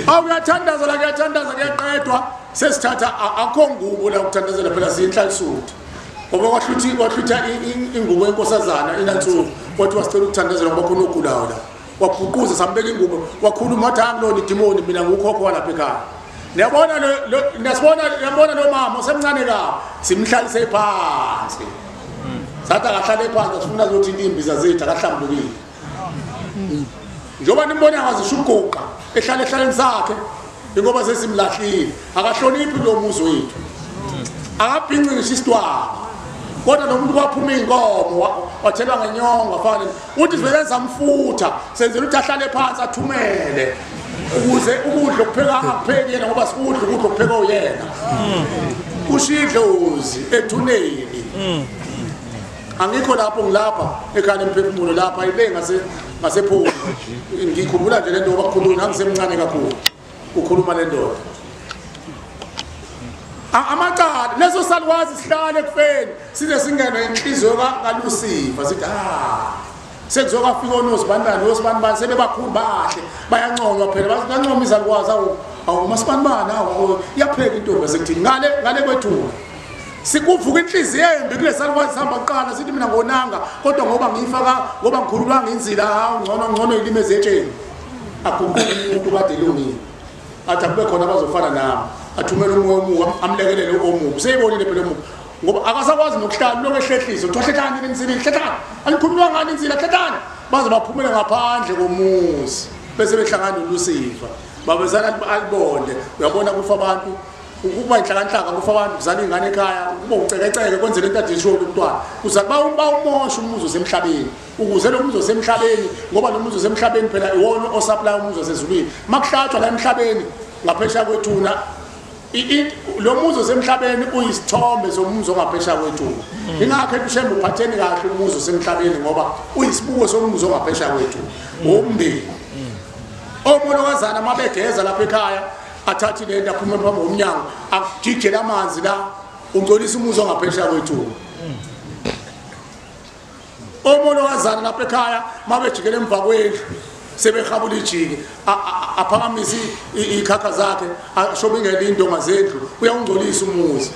awuyathandaza la kuyathandaza kuyaqedwa sesithatha akho ngubo la ukuthandazela phela siyinhlalisuthi ngoba wahlutha ingubo enkosazana inansuku wathi wasicela ukuthandazela ngoba khona ogulayo la wabhuquza sambeka ingubo wakhuluma wathi angilona idimoni mina ngukhokho walapha ekhaya niyabona lo mama osemncane kabi simhlalise phansi sathi akahlale phansi sifuna ukuthi intimbiza zethu akahlambulukile njengoba nimbona ngazisho uguqa ehlala ehlaleni sakhe ingoba sesimlahlile akahloniphi lo muzi wethu akabhinqi ngisho isitwaba kodwa nomuntu waphuma inkomo wathelwa ngenyongo afana uthi sivele samfutha senzela ukuthi ahlale phansi athumele ukuze ukudla okupheka akupheki yena ngoba sikudla ukudla okupheka uyena ushidlozi ethuneni angikho lapho ngilapha ekhaya emphefumulo lapha ile ngasepholi ngikhumbula nje lento obakhuluma ngisemncane kakhulu ukhuluma le ndoda amaqala leso salwazi sihlale kufeni size singene inhliziyo kaLucifer sithi sekuzoka fika onozibandani osibandani sebebakhulu bahle bayanconywa phela bayancoma izalwazi awu masibandani yapheka intombi sekuthi ngale kwethu sikuvuka inhliziyo embi kule salwazi sihamba qala sithi mina ngonanga kodwa ngoba ngiyifaka ngoba ngikhululwa ngenzila ngcono ilimeze etsheni akukhulu umuntu kade lungile athi kube khona abazofana nami athumela umoya amlekelele omubi seyibonile phela omubi ngoba akasakwazi nokuhlala lokho ehlehlisa uthohlekani insibili hlethana alikhululwa ngani insila hlethana baze baphumele ngaphandle komuzi bese behlangana noLucifer babezana alibonde uyabona kufa abantu ukuba inhlakanhlaka kufa abantu kuzana ingane ekhaya kuba ucekeceke kwenzele into adisho umntwana kuza bawumosha umuzi osemhlabeni ukuze lo muzi osemhlabeni ngoba lo muzi osemhlabeni phela iwona osupply umuzi osezulwini makuhlatshwa la emhlabeni ngaphesha kwethuna lo muzi osemhlabeni uyisithombe somuzi ongaphesha kwethu ingakho ebushembe uphatheni kahle umuzi osemhlabeni ngoba uyisibuko somuzi ongaphesha kwethu umndeni omolokazana mabegeza lapha ekhaya athathi le nto aphume phambi komnyango akujijele amanzi la ungcolisa umuzi ongaphesha kwethu omolokazana lapha ekhaya mabejikele emva kwendlu sebehabula ijiki aphakamisa ikhakha zakhe ashobingela indonga zendlu uyawungcolisa umuzi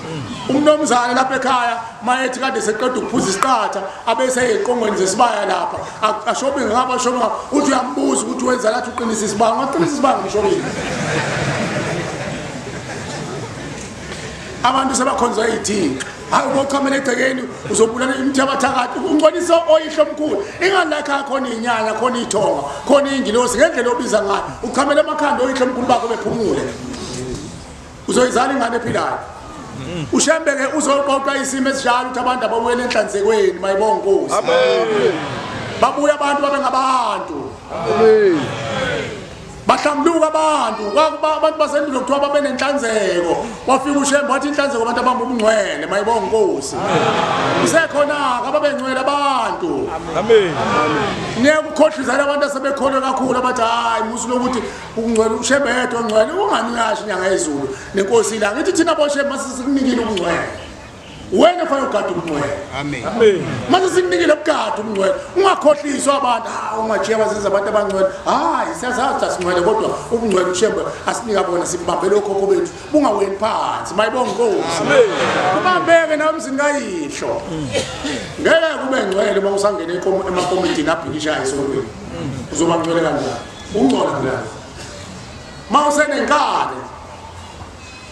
umnomzana lapha ekhaya mayethi kade seqeda ukuphuza isiqatha abese eqongweni zesibaya lapha ashobinga ngaba shobinga uthi uyambuza ukuthi wenza lathi uqinisa isibanga ngaqinisa isibanga ngishobile abantu sebakhonza izithinqa hayi uqhamela egcekeni uzobulala imthabathakathi ungcolisa oyihlo omkhulu ingani la ekhaya khona inyanya khona ithonga khona ingilosi ngendlela obiza ngayo uqhamela emakhanda oyihlo omkhulu bakho bephumule uzoyizala ingane ephilayo ushembeke uzoqoqa isimo esijalo ukuthi abantu ababuyele enhlanzekweni mayibonge Nkosi amen babuya abantu babe ngabantu amen bahlambuluka abantu basendulo kuthiwa babe nenhlanzeko wafika ushembe wathi inhlanzeko abantu abamba ubungcwele mayibonge Nkosi usekhona ababengcwele abantu amen niye ukukhohlizana abantu asebekholwe kakhulu abathi hayi musu lokuthi ubungcwele ushembe yedwa ongcwele ungani uyasho inyanga yezulu nenkosi la ngithi thina boshembe masisikunikile ubungcwele wena fanele ugade ubungcwele amen amen manje sikunikile ubugade ubungcwele ungakhohliswa abantu ungajiya bazenza abantu abangcwele hayi siyazazi singcwele kodwa ubungcwele ushembe asinika bona simbambele okhokho bethu bungaweni phansi mayibonge Nkosi amen ubambeke nawe emzini kayihlo ngeke kube ngcwele uma usangena emakomidini abhikishayo esontweni uzoba ngcwele kanjani ungcola ngala mawusenenkani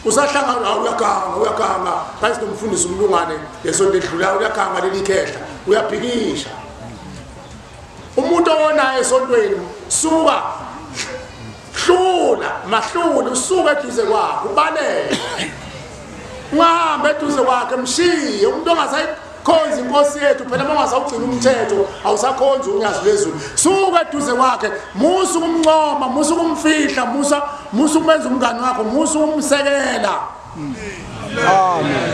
usahlangana uyaganga kanti sinomfundisi umlungane lesonto edlulayo uyaganga leli khehla uyabhikisha umuntu onayo esontweni suka mahlula usuka eduze kwakhe ubaleke ungahambe eduze kwakhe mshiye umuntu ongasayikhonza inkosi yethu phela uma ungasawugcina umthetho awusakhonza unyazi lwezulu suka eduze kwakhe musa ukumncoma musa ukumfihla musa ukumenza umngane wakho musa ukumsekela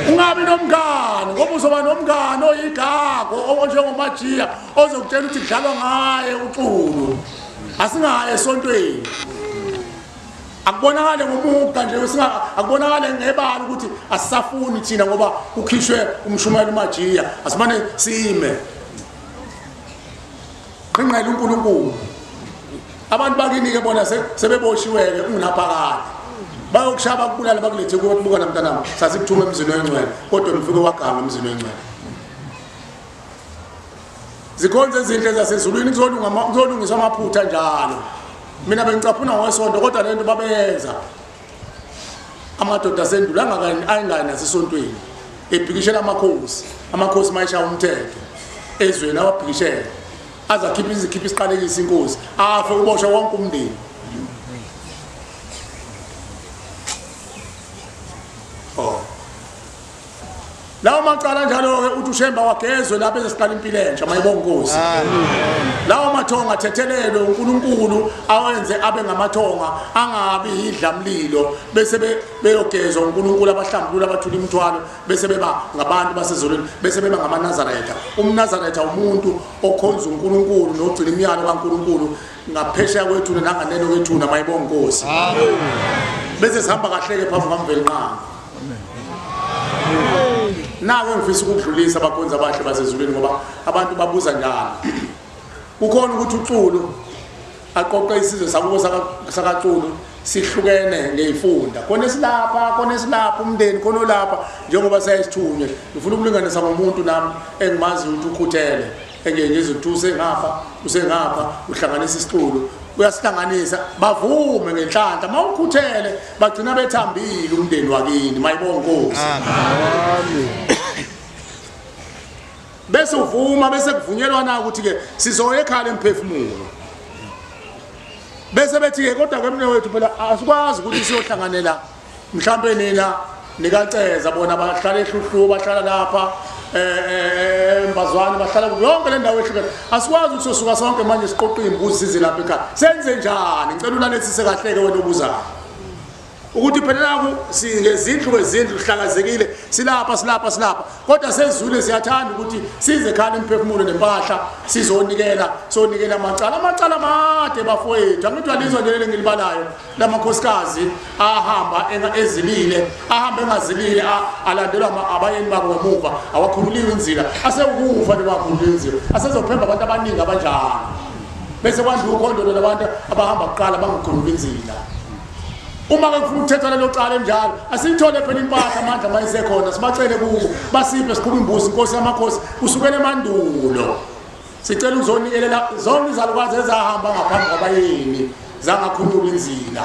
ungabi nomngane ngoba uzoba nomngane oyigago onjengomajiya ozokutshela ukuthi kudlalwa ngaye uxulu asingaye esontweni akubonakale ngomuka nje akubonakale ngebala ukuthi asisafuni thina ngoba ukhishwe umshumayeli umajiya asimane sime qinqela uNkulunkulu abantu bakini ke bona sebeboshiweke ungaphakade bayokushaba kubulala bakulethe kubuka namntanami sasikuthuma emzini wengcwele kodwa mfike waganga emzini wengcwele zikhonze izinhle zasezulwini kuzolungiswa amaphutha njalo mina bengicaphuna ngosonto kodwa lento babenza amadoda asendulo angani nasesontweni ebhikishela amakhosi mayishaya umthetho ezweni ababhikishela azakhipha isiqalekisa inkosi afe uboshwa wonke umndeni lawo macala njalo-ke uthi ushemba wagezwe lapho ezesiqala impilo entsha mayibonga inkosi lawo mathonga athethelelwe uNkulunkulu awenze abe ngamathonga angabi yidlamlilo bese beyogezwa uNkulunkulu abahlambulula abathula imithwalo bese beba ngabantu basezulwini bese beba ngamaNazaretha umNazaretha umuntu okhonza uNkulunkulu nogcina imiyalo kaNkulunkulu ngaphesheya kwethu nanganeno kwethu mayibonga inkosi bese sihamba kahle ke phambi kwamveli nqanga nawe ngifisa ukudlulisa abakhonza abahle basezulwini ngoba abantu babuza njalo ukhona ukuthi uXulu aqoqe isizwe sakubo sakaXulu sihlukene ngeyifunda khona esilapha umndeni khona olapha njengoba sayisithunywe ngifuna ukulinganisa ngomuntu nami engimazi ukuthi ukhuthele engengize ukuthi usengapha uhlanganisa isiXulu uyasihlanganisa bavume ngenhlanhla mawukhuthele bagcina bethambile umndeni wakini mayibonga inkosi bese uvuma bese kuvunyelwa na ukuthi ke sizoya ekhaya emphefumulo bese bethi ke kodwa ke mne wethu phela asikwazi ukuthi siyohlanganela mhlambe nina nikaceza bona bahlala ehluhlu bahlala lapha Mbazwane bahlala yonke le ndawo ehlukene asikwazi ukusosuka sonke manje siqoqa imbuzi size lapha ekhaya senze njani ngicela ulalethise kahleke wena obuzayo ukuthi phela naku singezindlu kwezindlu hlakazekile silapha kodwa sezule siyathanda ukuthi size ekhaya emphefumulo nempahla sizonikela amacala amade bafowethu angithi walizwa nje leli ngilibalayo lamakhosikazi ahamba ezilile ahamba engazilile alandelwa abayeni babo ngemuva awakhululiwe inzila asekufa nebakhululiwe inzila asezophemba abantu abaningi abanjalo bese kwandile ukhondolo labantu abahamba kuqala bangakhululi inzila uma ke kufuna ukuthetha lelo cala enjalo asithole phela impahla amandla mayisekhona sibacele kubo basiphe siqhube imbuzi inkosi yamakhosi kusukela emandulo sicela ukuzonikelela zonke izalukwazi ezahamba ngaphambi kwabayeni zangakhulula inzila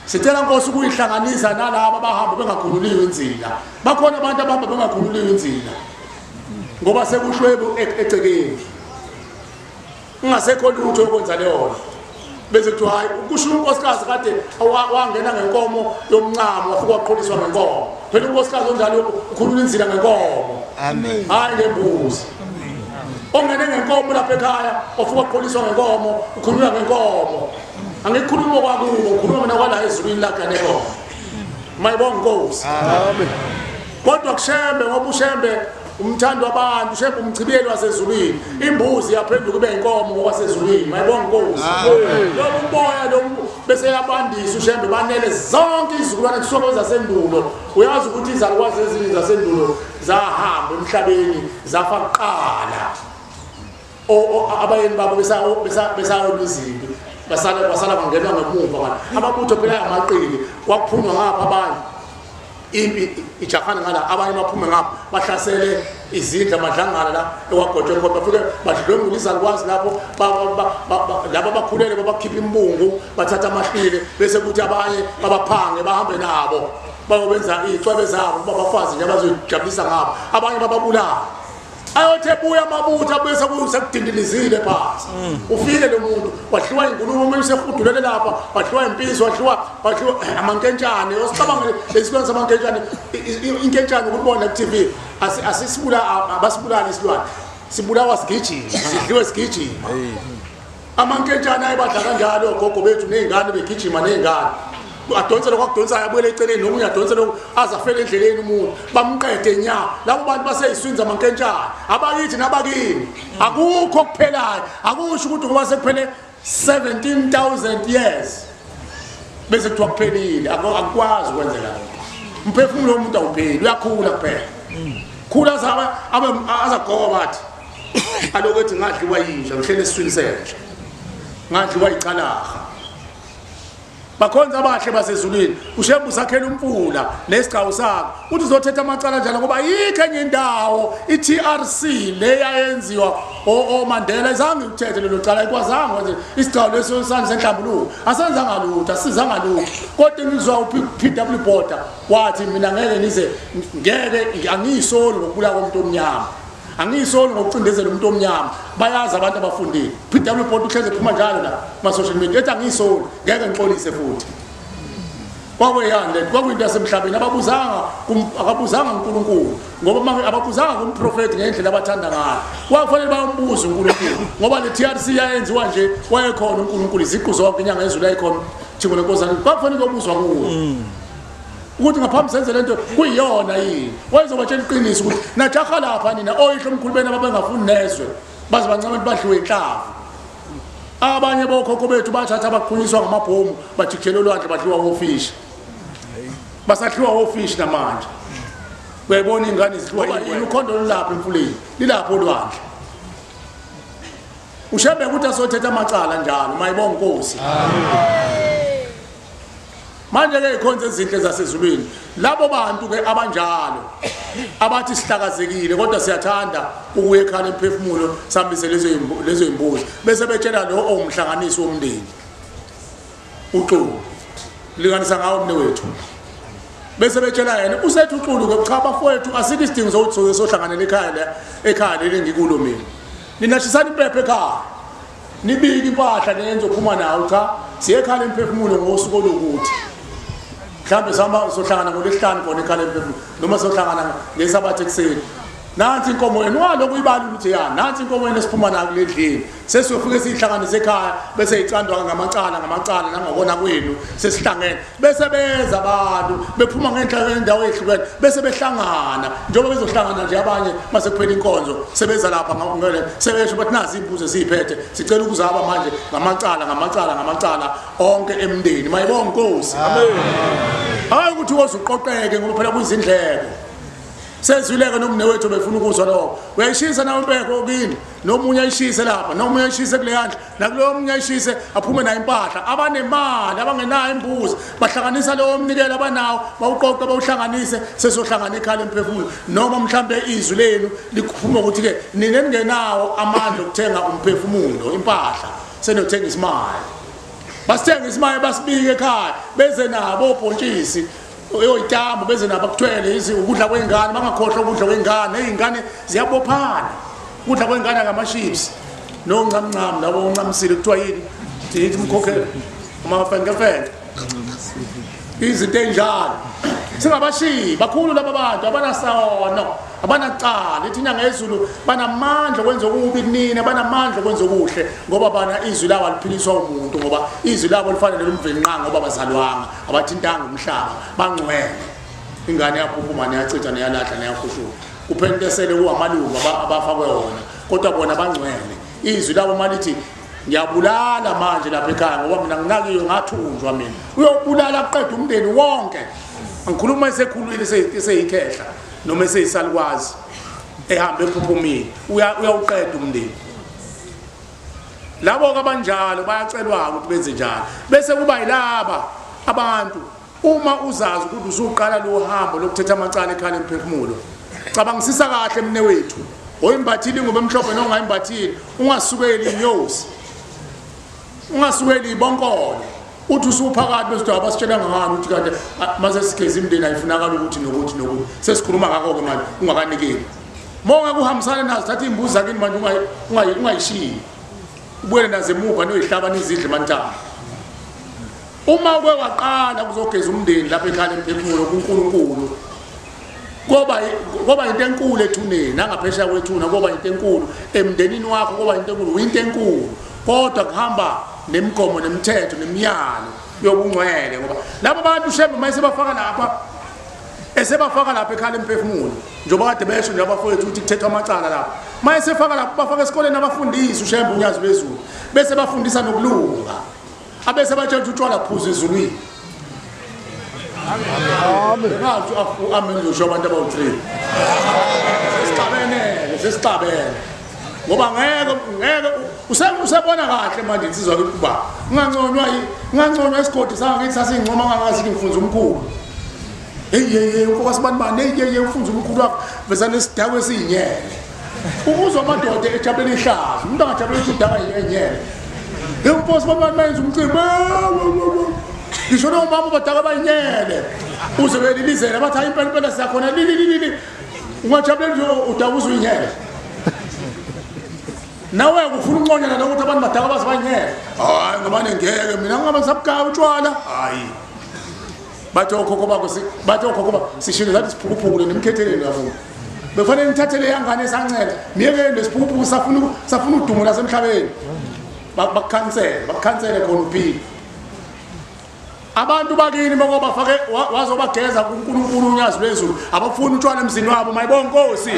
sicela inkosi ukuyihlanganisa nalabo abahamba bengakhululiwe inzila bakhona abantu abahamba bengakhululiwe inzila ngoba sekushwebu ecekeni ungasekho lutho okwenza leyo bese kuthiwa hayi kusho unkosikazi kade wangena ngenkomo yomncamo wafika waqholiswa ngenkomo phela unkosikazi onjalo ukhulula inzila ngenkomo amen hayi ngembuzi ongene ngenkomo lapha ekhaya wafika waqholiswa ngenkomo ukhulula ngenkomo angikhuluma kwakubo ukhuluma mina kwala ezulwini lakhe nenkomo mayibonga inkosi amen kodwa kushembe ngoba ushembe umthando wabantu ushembe umchibiyeli wasezulwini imbuzi yaphenduka kube inkomo ngokwasezulwini mayibonga inkosi lo umoya lo bese yabandisa ushembe banele zonke izizukulwane kusuka zasendulo uyazi ukuthi izalukwazi eziningi zasendulo zahamba emhlabeni zafa kuqala abayeni babo besayoluzimbi basala bangenwa ngemuva amabutho phela amaqili kwakuphunywa ngapha abantu impi ijahana ngala abanye baphume ngapha bahlasele izindla madlangana la ewagoje khona bafike badlwengulisa likwazi lapho laba bakhulele babakhipha imbungu bathatha amahlile bese kuthi abanye babaphange bahambe nabo bayobenza icwebe zabo babafazi nje abazojabulisa ngabo abanye bababulala ayothe buya amabutha bese kusekudindilizile phansi ufike lo muntu wadliwa ingulube usehudulele lapha wadliwa impisi wadliwa amankentshane osicabangele lesikwenza amankentshane inkentshane ukubona ku TV asisibula abasibulala isilwane sibulawa sigijima sidliwe sigijima amankentshane ayibadla kanjalo gogo bethu nezingane begijima nezingane adonsela kwakudonsa yabuyela eceleni nomunye adonsela azafela endleleni umuntu bamqede nya labo bantu baseyiswinza amankentshane abakithi nabakini akukho kuphelayo akusho ukuthi ngoba sekuphele 17,000 years bese kuthiwa kuphelile akukwazi ukwenzeka umphefumulo womuntu awupheli uyakhula kuphela khula zaba azagoba bathi alokuthi ngadliwa yinja ngihlele esiswini senje ngadliwa icalaha bakhonza abahle basezulwini ushembu sakhela umfula nesigawu sakhe uthi uzothetha amacala njalo ngoba yikho enye indawo iTRC le yayenziwa oMandela izange ukuthethe lelo cala ikwazanga kwenze isigawu leso sandla senhlambuluko asenzanga lutho asizanga lutho kodwa ngizwa uPW Botha wathi mina ngeke angisoli ngokubula komuntu omnyama angisoli ngokucindezela umuntu omnyama bayazi abantu abafundile PW Botha uhleze phuma njalo la ma social media ethi angisoli ngeke ngixolise futhi kwakweyande kwakuyinto yasemhlabeni akabuzanga uNkulunkulu ngoba manje ababuzanga kumprofeti ngendlela abathanda ngayo kwakufanele bayombuza uNkulunkulu ngoba le TRC yayenziwa nje wayekhona uNkulunkulu iziqu zonke inyanga yezulu ayikhona thingwe lenkosana kwakufanele kubuzwa kuwo ukuthi ngaphambi senze lento kuyiyona yini wayezobatshela iqiniso ukuthi najaha lapha nina oyihlo omkhulu bena babengafuni nezwe baze bancane badliwe inhlavu abanye bokhokho bethu bathatha abaqhunyiswa ngamabhomu bajikjela olwandle badliwa ofishi basadliwa ofishi namanje uyayibona ingane zidliwa yini ukhondo lapha emfuleni lilapho olwandle ushebe ukuthi asothetha amacala njalo mayibonga inkosi manje ke ikhonze izinhle zasezulwini labo bantu ke abanjalo abathi sihlakazekile kodwa siyathanda ukuye ekhaya emphefumulo sambise lezo imbuzi bese betshela lo ongumhlanganisi womndeni uxulu linganisa ngawo umne wethu bese betshela yena usethi uxulu ke cha bafowethu asikho isidingo sokuthi sohlanganele ekhaya leli ngikulo mina ninashisana impepho ekhaya nibiki impahla nenzophuma nawo cha siye ekhaya emphefumulo ngosuku lokuthi mhlambe sohlangana ngolesihlanu khona ekhaya emphefumulo noma sohlangana ngesabathe ekseni nansi inkomo yenu waloko ibalula ukuthi ya nansi inkomo yenu esiphuma nayo kulendlini sesiyofika sihlanganise ekhaya bese icandwa ngamacala nangakona kwenu sesihlangene bese beza abantu bephuma ngendawo ehlukene bese behlangana njengoba bezohlangana nje abanye mase kuphela inkonzo sebeza lapha ngale sebesho bathi nazi imbuzo esiphethe sicela ukuzaba manje ngamacala onke emndeni mayibonga inkosi amen hayi ukuthi wozuqoqeke ngoba phela kuyizindleko sezwileke nomne wethu befuna ukuzwa lokho uyayishisa nawe impeko kini nomunye ayishise lapha nomunye ayishise kule yandla nakulo munye ayishise aphume nayo impahla abanemali abangenayo imbuzi bahlanganisa lo mnikelo abanawo bawuqoqa bawuhlanganise sesohlangana ekhaya emphefumulo noma mhlambe izwi lenu likhuluma ukuthi ke ningenawo amandla okuthenga umphefumulo impahla senothenga isimali basithenga isimali basibike ekhaya beze nabo obhontshisi oyitambo beze nabo kuthwele ukudla kwengane bangakhohlwa ukudla kwengane izingane ziyabophana ukudla kwengane ngamaships noncamncam labo oncamsile kuthiwa yini sithi mkhokhela amafengefenge izinto enjalo singabashiyi bakhulu laba bantu abanasawono abanacala ithi inyanga yezulu banamandla okwenza okubi kunina banamandla okwenza okuhle ngoba bana izwi lawo aliphiliswa umuntu ngoba izwi labo lifanele umvenqanga ngoba bazalwanga abathintanga umhlaba bangcwele ingane yaphuphuma neyachitha neyalahla neyakhushula kuphentisele kuamalungu abafakwe wona kodwa bona bangcwele izwi labo malithi ngiyabulala manje lapha ekhaya ngoba mina nginakiyo ngathunjwa mina uyobulala aqeda umndeni wonke ngikhuluma esekhulwini seyikhehla noma eseyisalukwazi ehamba ephuphumile uyawuqeda umndeni labo abanjalo bayacelwa ukuthi benze njalo bese kuba yilaba abantu uma uzazi ukuthi usuqala lo hambo lokuthetha amacala ekhaya emphefumulo cabangisisa kahle mne wethu oyimbathile ngoba emhlophe nongayimbathile ungasukeli inyosi ungasukeli ibonkolo uthi usuphakathi bese abasitshela ngani uthi kanti mase sigezi imndeni ayifunakala ukuthi nokuthi sesikhuluma ngakho ke manje ungakanikeli monga kuhambisana nazo thatha imbuzi zakini manje ungayishiyi ubuye naze emuva noyihlabana izidle mantana uma uke waqala kuzogeza umndeni lapha ekhaya emphefumulo kuNkulunkulu ngoba into enkulu ethuneni nangaphesheya kwethuna ngoba into enkulu emndenini wakho ngoba into enkulu uyinto enkulu kodwa kuhamba nemigomo nemithetho nemiyalo yobungcwele ngoba labo bantu shembe mayise bafaka lapha esebafaka lapha ekhaya emphefumulo njengoba kade besho nje abafowethu ukuthi kuthethwa amacala lapha mayise faka lapha bafaka esikoleni abafundisi ushembe unyazi bezulu bese bafundisa nokulunga abese batshela ukuthi utshwala phuzu ezulwini amen ngisho abantu abawu-3 sesixabene ngoba ngeke usebona kahle manje insizwa kuba unganconywa isigodi sangakithi sasiyincoma ngangazithi ngifunza umkhulu hey ufoka sibanibani hey ufunza umkhulu wakho vezana isidakwe esiyinyele uzwa amadoda ejabulele ihlazo umuntu angajabulele ukuthi udaka inyele umfosi banibani mayenza umcimbi ngisho nomama badaka bayinyele uze belilizela bathi hayi impela siyakhona lili ungajabulele nje udabuza uyinyele nawe ufuna unconyana nokuthi abantu badaka bazibanyele hayi ngoba ngeke mina ngaba ngisabugaya utshwala hayi bathi okhokho bakho sishilo zathi siphukuphuku nemkhetheleni yabo befanele ngithathele yangane esancela niyeke lesiphukuphuku safuna udumo lasemhlabeni bakukhansele khona uphile abantu bakini bako bafake wazobageza kuNkulunkulu unyazi lwezulu abafuna utshwala emzini wabo mayibonke Nkosi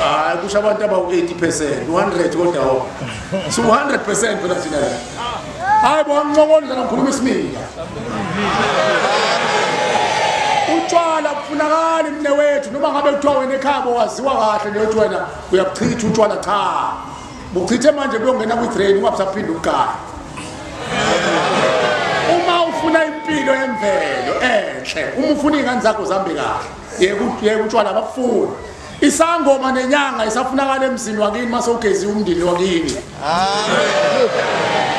hayi kusho abantu abawu-80% 100 kodwa so 100% phela thina hayi bonqokonza nokhuluma isimila utshwala kufunakala mne wethu noma ngabe kuthiwa wena ekhaya waziwa kahle neyothi wena uyabuchitha utshwala cha buchithe manje kuyongena kwi-drain ungabusaphinda ukugaya uma ufuna impilo yemvelo enhle uma ufuna iy'ngane zakho zihambe kahle yeke utshwala bakufuna isangoma nenyanga isafunakala emzini wakini mase ugeziwe umndeni wakini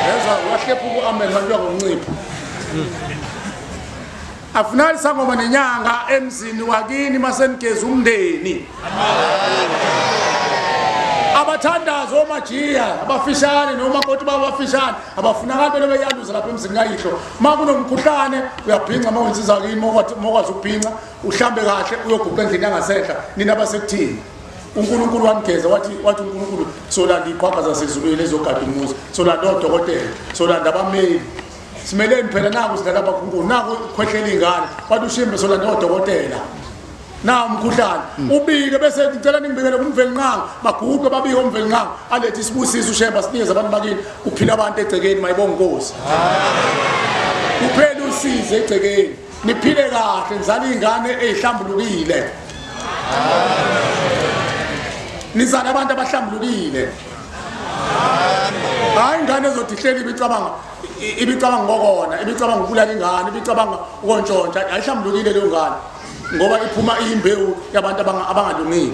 yezwa uyahlepha uku-amen bantu yakoncipha afunakala isangoma nenyanga emzini wakini mase nigeza umndeni abathandazi omajiya abafishane nomakoti babo abafishane abafunakala belo beyaluza lapha emzini kayihlo ma kunomkhuhlane uyabhinca ma wenziza kini mokwazi ukubhinca uhlambe kahle uyoguqa endlini yangasehla nina basekuthini uNkulunkulu wanigeza wathi uNkulunkulu solanda iqhwaga zasezulwini ezogada umuzi solanda odokotela solanda abameli simeleni phela naku singalapha kuNkulunkulu naku khwehlela ingane wathi ushimbe solanda odokotela na umkhuhlane ubike bese ngicela ningibikele kumveli nqanga baguqe babike umveli nqanga alethi isibusiso ushemba sinikeze abantu bakini kuphila abantu egcekeni mayibonke Nkosi kuphela usize egcekeni niphile kahle nizala iy'ngane ey'hlambulukile nizala abantu abahlambulukile hayi ingane ezothi ihleli ibicabanga ngokona ibicabanga ukubulala ingane ibicabanga ukontshontsha ayihlambulukile leyo ngane ngoba iphuma iyimbewu yabantu abangalungile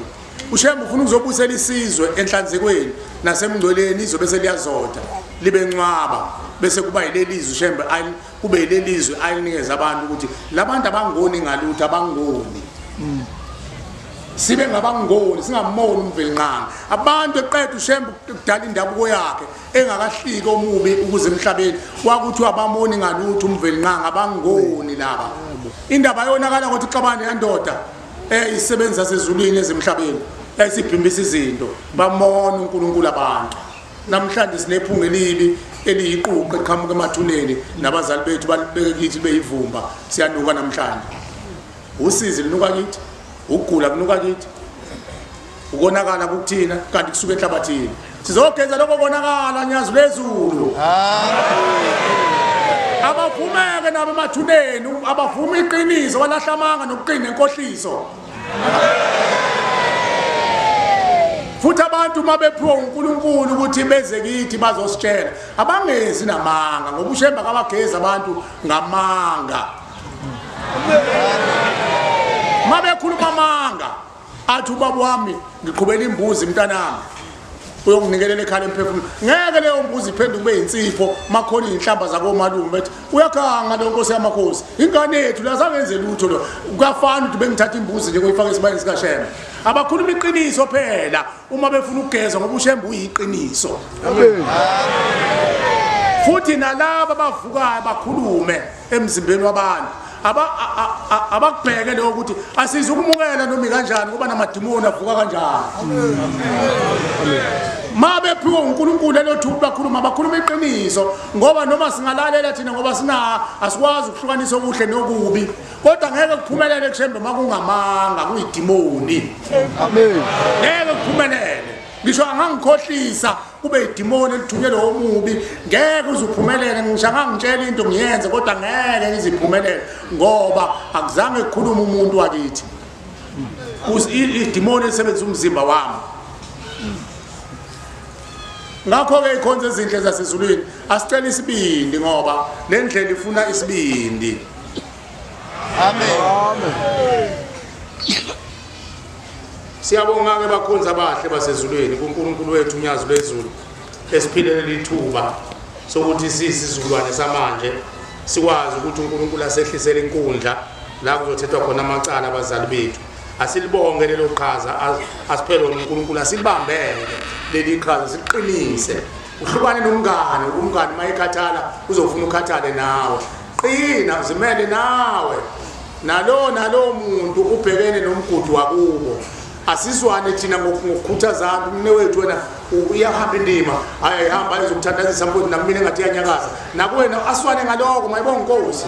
ushembe ufuna ukuzobusela isizwe enhlanzekweni nasemngcweleni izobe seliyazotha libe ncwaba bese kuba yilelizwe ushembe kube yilelizwe alinikeza abantu ukuthi labantu abangoni ngalutho abangoni sibe ngabangoni singamoni umveli nqanga abantu eqeda ushembe kudala indabuko yakhe engakahliki omubi ukuze emhlabeni wakuthi abamoni ngalutho umveli nqanga abangoni laba indaba yonakala ukuthi xabane yandoda isebenza sezulwini ezemhlabeni isibhimbisa izinto bamona uNkulunkulu abantu namhlanje sinephunga elibi eliyiquqa eqhamuka emathuneni nabazali bethu balibeke kithi beyivumba siyanuka namhlanje usizi linuka kithi ukugula kunuka kithi ukonakala kukuthina kanti kusuka enhlabathini sizogeza lokho konakala nyazi lezulu abavumeke nabo emathuneni abavuma iqiniso walahla amanga nokuqina enkohliso futhi abantu mabephiwa uNkulunkulu ukuthi beze kithi bazositshela abangezi namanga ngoba ushemba kabagezi abantu ngamanga mabekhuluma amanga athi ubaba wami ngiqhubela imbuzi mntanami uyonginikelela ekhaya emphefumulo ngeke leyo mbuzi iphenduke kube yinsipho makhona inhlamba zakomalume bethi uyakhanga lo Nkosi yamakhosi ingane yethu lazangenze lutho lo kuyafana ukuthi bengithatha imbuzi nje koyifaka esibayeni sikaShembe abakhuluma iqiniso phela uma befuna ukugeza ngoba uShembe uyiqiniso amen futhi nalabo abavukayo bakhulume emzimbeni wabantu abakubheke lokho ukuthi asizukumukela noma kanjani ngoba namadimoni avuka kanjani mabe phiwe uNkulunkulu elothuku bakhuluma bakhuluma iqiniso ngoba noma singalalela thina ngoba asikwazi ukuhlukanisa okuhle nokubi kodwa ngeke kuphumelele kuShembe makungamanga kuyidimoni amen ngeke kuphumelele ngisho angangikhohlisa kube idimoni elithunyelwe omubi ngeke uzuphumelele ngisho ngangitshela into ngiyenze kodwa ngeke ngiziphumelele ngoba akuzange kukhuluma umuntu wakithi idimoni elisebenzisa umzimba wami ngakho-ke ikhonzo ezinhle zasezulwini asicela isibindi ngoba le ndlela ifuna isibindi amen siyabonga-ke bakhonzi abahle basezulwini kuNkulunkulu wethu umnyazi lwezulu esiphilele lithuba sokuthi sisizukulwane samanje sikwazi ukuthi uNkulunkulu asehlisele inkundla la kuzothethwa khona amacala abazali bethu asilibonge lelo qhaza asiphele uNkulunkulu asilibambele leli qhaza siqinise uhlukane nomngane umngane mayekhathala uzofuna ukhathale nawe qina uzimele nawe nalo muntu ubhekene nomgudu wakubo asizwane thina ngokukhuthazana umnewethu wena uyahamba indima ayihamba ayizokuthandazisa mfowethu namina engathi yanyakaza nakuwena aswane ngaloko mayibonga Nkosi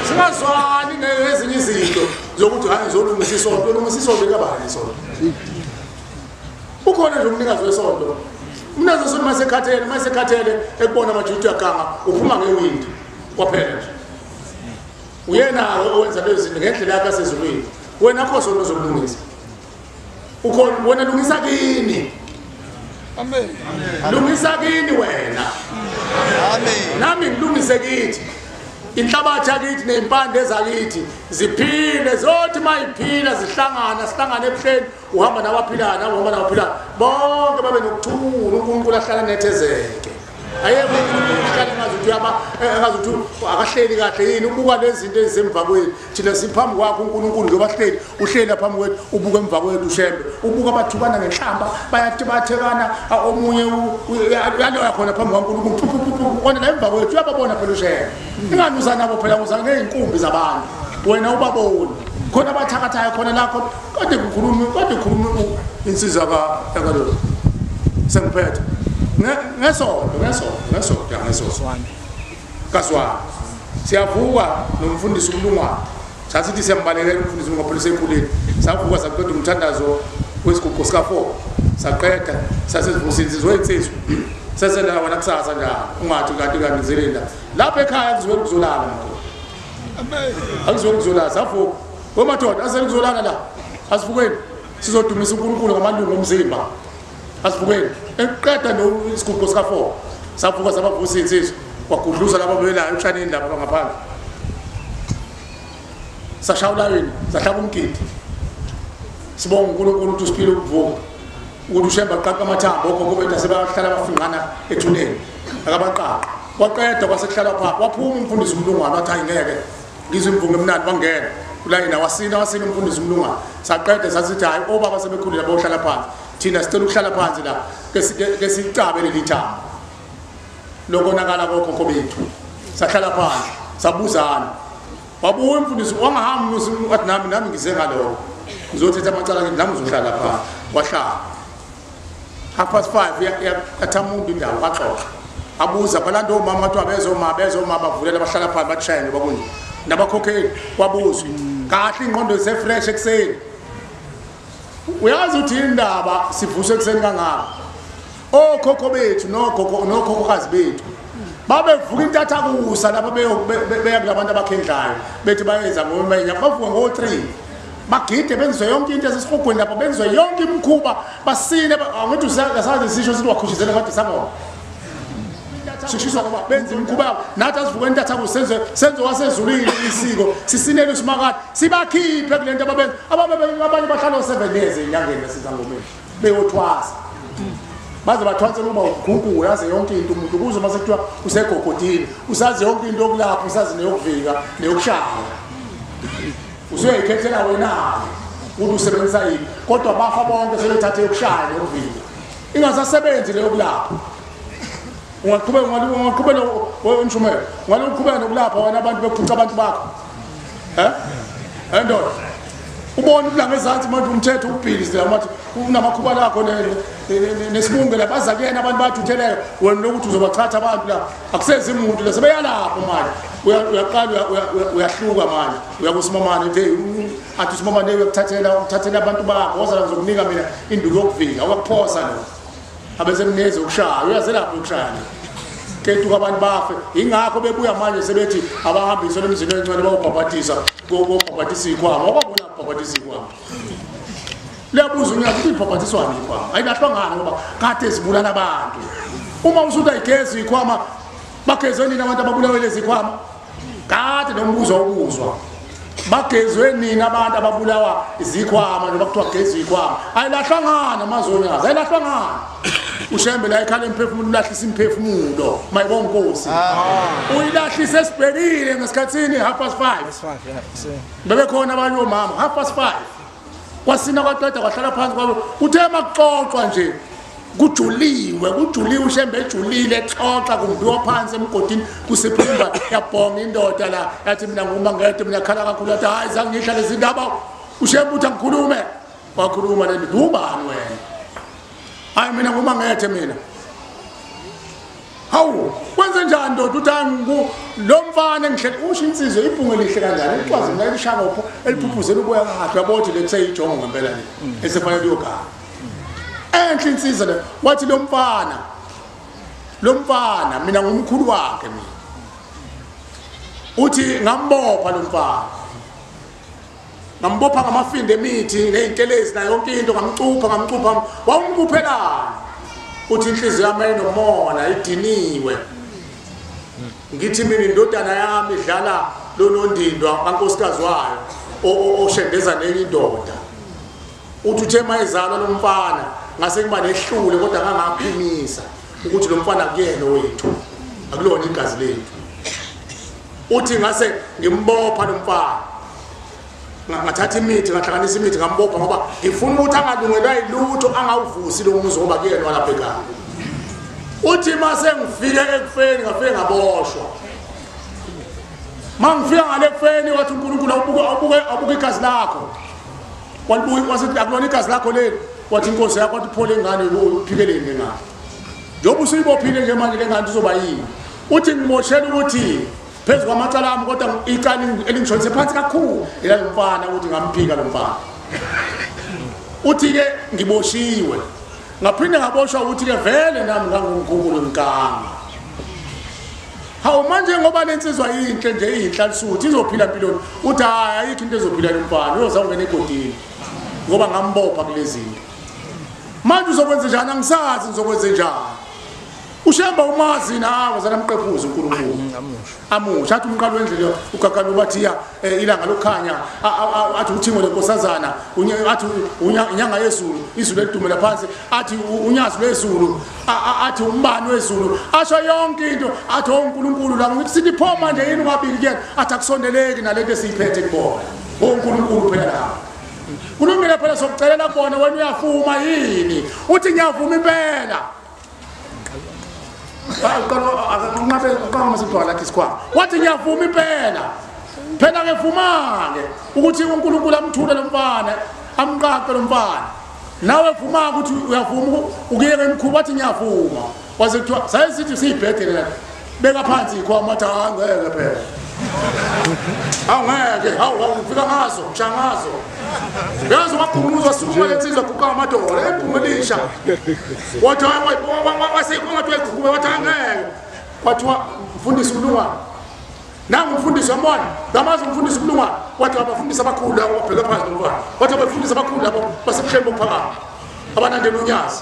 singazwani ngezinye izinto zokuthi hayi ngizolungisa isonto ulungisa isonto kabani isonto ukhona nje umnikazi wesonto umnikazi wesonto masekhathele ekubona amajuju yakanga uphuma ngewindi kwaphela nje uyena owenza lezo zinto ngendlela yakhe asezulwini wena akho sonto ozokulungisa ukhona wena lungisa kini amen lungisa kini wena amen nami ngilungise kithi inhlabathi yakithi nezimpande ezakithi ziphile zothi mayiphila sihlangana ebuhleni uhamba nabaphilayo nahamba nabaphilayo bonke babe nokuthula uNkulunkulu ahlala nethezeke ayeke uhlale ngazuthi akahleli kahle yini ubuka lezi zinto ezisemva kwethu thina siphambi kwakho uNkulunkulu njengoba hleli uhlela phambi kwethu ubuka emva kwethu uShembe ubuka abathukana ngenhlamba bayathekana omunye yaloya khona phambi kwaNkulunkulu kona la emva kwethu uyababona phela uShembe inganuza nabo phela uzana ngeenkumbi zabantu wena ubabona khona abathakathayo khona lakho kade kukhuluma insizwa yakalo sengiphethe ngesonto kaswana siyavuka nomfundisi uMlungwane sasithi siyambalekela umfundisi ngapholisa ekhuleni savuka saqeda umthandazo wesigubhu sika4 saqeda sasezivusizwe insizwa sesela wena kusasa njalo ungathi kanti ngizelela lapha ekhaya kuzwela ukuzolala amen akuzwela ukuzolala savuka ngomadoda asele kuzolala la asivukeni sizodumisa uNkulunkulu ngamalungu omzimba asivukeni eqeda nosigubhu sika4 savuka sabavusa insizwa kwagudluza lababelayo ushanini lapha ngaphandle sashawula yini sahlaba umgidi sibonga uNkulunkulu ukuthi usiphile ukuvuka ukuthi uShembe aqaqa amathambo okhokho bethu sebahlala bafingana ethuneni akabaqaqa waqeda kwasekuhlala phapha waphuma umfundisi uMlungwane wathi ayingeke ngizimvunge emnandi bangena kulayina wasina umfundisi uMlungwane saqeda sasithi hayi obaba sebekhulile bohlala phansi thina sicela ukuhlala phansi la ke sicabe leli thambo lokonakala kokhokho bethu sahlala phansi sabuzana wabuya umfundisi wangahambi wathi nami ngize ngaloko ngizothetha amacala nami uzohlala phansi wahlala 5:30 yathamuntu indawo baxoxa abuza balando omama bathi bezoma bavulela bahlala phansi bathshayele bakunje nabakhokheli kwabuzwa kahle ingqondo zefresh ekseni uyazi uthi indaba sivuswe ekseni kangaka okhokho bethu nokhokhokazi bethu babevuka intathakusa lapha beya kulabantu abakhendlayo bethi bayeza ngoba bavuka ngo3 bagide benziwe yonke into esesihogweni lapho benziwe yonke imikhuba basine angithi usazi isisho sithi wakhushisela kade sangoma sishiswa ngoba benza imikhuba nathi asivuke intatha kusenze wasezulwini isiko sisinele usimakade sibakhiphe kulento ababenza abanye bahlala 7 years enyangeni esizangomeni beyothwasa baze bathwansela uba ugugu yaze yonke into umuntu kuze mase kuthiwa usegogodini usazi yonke into yokulapha usazi neyokuvika neyokushaya usuyikhethela wena ukuthi usebenzisa yini kodwa bafa bonke sebethathe yokushaya neyokuvika ingasasebenzi leyo kulapha ungaqhubeka wenshumela ngalokuqhubeka nokulapha wena abantu bephuca abantu bakho ndoda ubona ulanga ezansi manje umthetho ubhilisi lamathi unamakhuba lakho nesibunge lapha aza kuyena abantu bathutheleka wena lokuthi uzobachatha abantu la akusezi umuntu la sebeyalapho manje uyaqala uyahluka manje uyakusimamana nje athi usimamane uyakuthathela abantu bakho woza la ngizokunika mina induku yokuvika awakuphosa lo abese mneze ukushaya uyazelapha ukushaya kentu abantu bafe ingakho bebuya manje sebethi abahambiswe emzini encane bawubhabhatisa bobhabhatisa ikhwama okwabona ubhabhatisa ikhwama leyabuza unyathi ukuthi ibhabhatiswani ikhwama ayilahlwa ngani ngoba kade zibulala abantu uma usuthi ayigezi ikhwama bagezwe nini abantu ababulawe lezi ikhwama kade nombuzo ubuzwa bagezwe nini abantu ababulawa izikhwama noma kuthiwa gezi ikhwama ayilahlwa ngani amazonyazi ayilahlwa ngani ushembe la ekhaya emphefumulo ulahlisa imphefumulo mayibonga Nkosi uyilahlisa esibhekile ngesikhatsini 5:30 bebe khona abanye omama 5:30 kwasina kwaqeda kwahlala phansi kwabo uthe makuxoxwa nje kujuliwe ushembe ejulile xoxa kumbiwa phansi emgodini kusephumba yabhonga indoda la yathi mina nguma ngede mina khala kakhulu athi hayi zange ngihlale izindaba ushembe uthi ngikhulume wakhuluma lento ubani wena hayi mina nguma ngethe mina hawu kwenze njani ndoda uthi lo mfana ngihleli usho insizwe ibhunge lihle kanjani ikwazi mina elishaka upho eliphuphuzela uboya kahle yabothi lekuseyijongo ngempela le esefanele yogana enhle insizwe le wathi lo mfana mina ngumkhulu wakhe mina uthi ngambopha lo mfana ngambopha ngamafinde emithi neintelezi nayo yonke into ngamcupha wawumcuphelana uthi inhliziyo yami inomona idiniwe ngithi mina indodana yami idlala lonondindwa kankosikazi wayo oshendeza nenye indoda uthi uthe mayizalwa lo mfana ngase kuba nehlule kodwa kangaphimisa ukuthi lo mfana kuyena wethu akulona igazi lethu uthi ngase ngimbopha lo mfana ngathatha imithi ngahlanganisa imithi ngambopha ngoba ngifuna ukuthi angalungelwa yilutho angawuvusi lo muzi ngoba kuyena walapha ekhaya uthi mase ngifike ekufeni ngafike ngaboshwa mangifika ngale ekufeni wathi uNkulunkulu abuke igazi lakho wasithi akulona igazi lakho leli wathi inkosi yakho wathi phole ingane uphikeleni ngengane njengoba usuyibophile nje manje le ngane uzoba yini uthi ngimoshela ukuthi phezu kwamacala ami kodwa icala elingishonise phansi kakhulu ela lo mfana ukuthi ngamphika lo mfana uthi-ke ngiboshiwe ngaphinde ngaboshwa ukuthi-ke vele nami ngangumkhulu ngikanga hawu manje ngoba le nsizwa yinhle nje iyinhlalisuthi izophila empilweni uthi hayi ayikho into ezophila lo mfana uyoza ungena egodini ngoba ngambopha kule zinto manje uzokwenza njani angisazi ngizokwenza njani ushemba umazi nawe zanamqephuza uNkulunkulu amusha athi umqalo wendlela ugagana ubathiya ilanga lokhanya athi uthingo lenkosazana athi inyanga yezulu izulu elidumela phansi athi unyazi lwezulu athi umbani wezulu asho yonke into athi uNkulunkulu la ngithi sithi pho manje yini ungabiki kuyena athi akusondeleki nalento esiyiphethe kubona uNkulunkulu phela la kulungile phela sokucelela kubona wena uyafuma yini uthi ngiyavuma impela wathi ngiyavuma impela phela ngevuma-ke ukuthi uNkulunkulu amthule lo mfana amqaqe lo mfana nawe vuma-ke ukuthi uyavuma ukuyeka imikhuba wathi ngiyavuma waze kuthiwa sayesithi siyibhedele beka phansi ikhwama wathi angeke phela awungeke ngifika ngazo msha ngazo yazi waqhumuza sukuma lensizwa kuqa amadola ephumelisha wathi waseyikhongathi wayikhube wathi angeke wathiwa mfundisi ulungana nangu umfundisi wambona ngamazi umfundisi ukulungana wathi abafundisi abakhulu labo babheka phansi nomfana wathi abafundisi abakhulu labo basebuhleni bokuphakama abanandela unyazi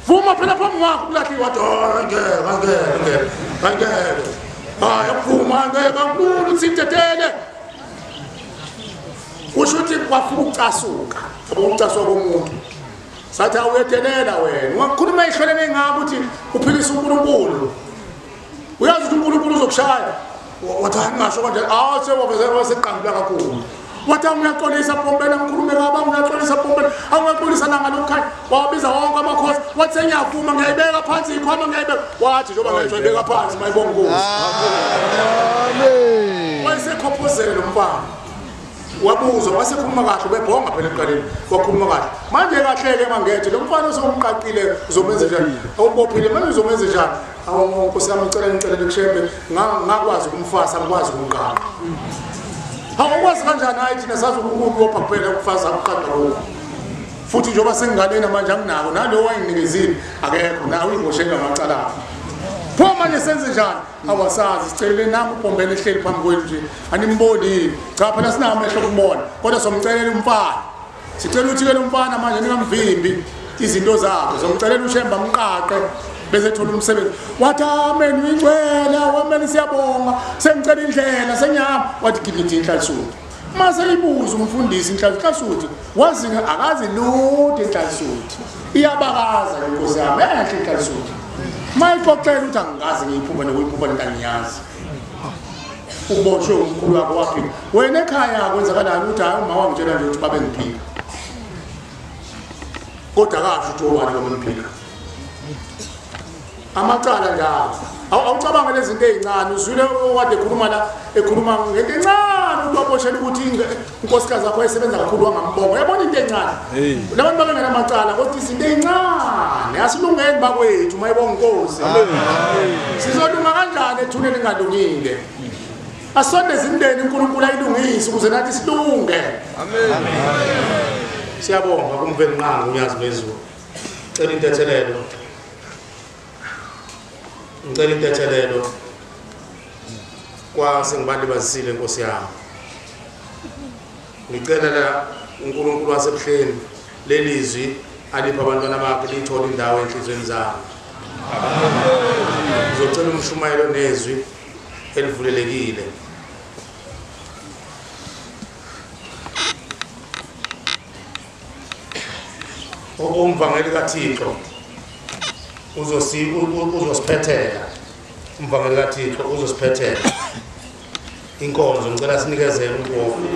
vuma phela phambi kwakho kulahli wathi angeke hayi akuvuma angeke ankulu utsintetele usho ukuthi kwafuna ukucasuka ukucasuka komuntu sathi awuyedelela wena ungakhuluma ihlelene engako ukuthi uphilisa uNkulunkulu uyazi ukuthi uNkulunkulu uzokushaya wathi angasho kanje sewaveza seqambula kakhulu wathi angiyaxolisa Pompela ngikhulume kabi ngiyaxolisa Pompela angiyaxolisa nanga lokukhanya wabiza wonke amakhosi wathi sengiyavuma ngiyayibeka phansi ikhoma ngiyayibeka wathi njengoba ngiyayibeka phansi mayibonga Nkosi amen wayesekhophozela lo mfana wabuzwa wasekhuluma kahle bebhonga phela eqaleni wakhuluma kahle manje kahle-ke mangethe lo mfana osomqaqile uzomenza njani awubophile manje uzomenza njani Nkosi yami ngicelele kushembe ngakwazi ukumfasa ngikwazi ukumqala awukwazi kanjani hayi thina sazi ukubopha kuphela ukufasa ukuqanda lokho futhi njengoba sengingalena manje anginako nalo wayenginikezile akekho nawe uyimoshela amacala pho manje senze njani awasazi sicelele nami uPompela ehleli phambi kwenu nje animbonile cha phela sinamehlo kubona kodwa somcelela umfana sicela ukuthi ke lo mfana manje ningamvimbi izinto zakhe somcelela uShemba amqaqe bese thola umsebenzi wathi amen uyingcwele wameni siyabonga sengicela indlela senyama wathi gididi inhlalisuthi mase ibuza umfundisi inhlalisuthi wazi akazi lutho inhlalisuthi iyabakaza inkosi yami enhle inhlalisuthi mayixoxela ukuthi angikazi ngiyiphuma nokuyiphuma ntangiyazi uboshwe umkhulu wakho waphika wena ekhaya kwenzakalani ukuthi hayi uma wangitshela nje ukuthi babe ngiphika kodwa kasho ukuthi owani noma ngiphika amacala njalo awucabanga lezi zinto ezincane uzwile okade ekhuluma ngento encane ukuthi waboshela ukuthi inkosikazi yakho esebenza kakhulu wangambonga uyabona into encane labantu babengena amacala kodwa izinto ezincane asilungeni bakwethu mayibonga Nkosi sizolunga kanjani ethuneni lingalungile asondeze imndeni uNkulunkulu ayilungise ukuze nathi silunge amen siyabonga kumveli nqanga unyazi bezulu cela intethelelo ngicela intethelelo kwasengibalibazisile Nkosi yami ngicela la uNkulunkulu wasebuhleni lelizwi alipha abantwana bakhe lithola indawo enhlizweni zabo ngizocela umshumayelo nezwi elivulelekile umvangeli kaThixo uzosiphethela umvangeli kaThixo uzosiphethela inkonzo ngicela sinikezele uNkulunkulu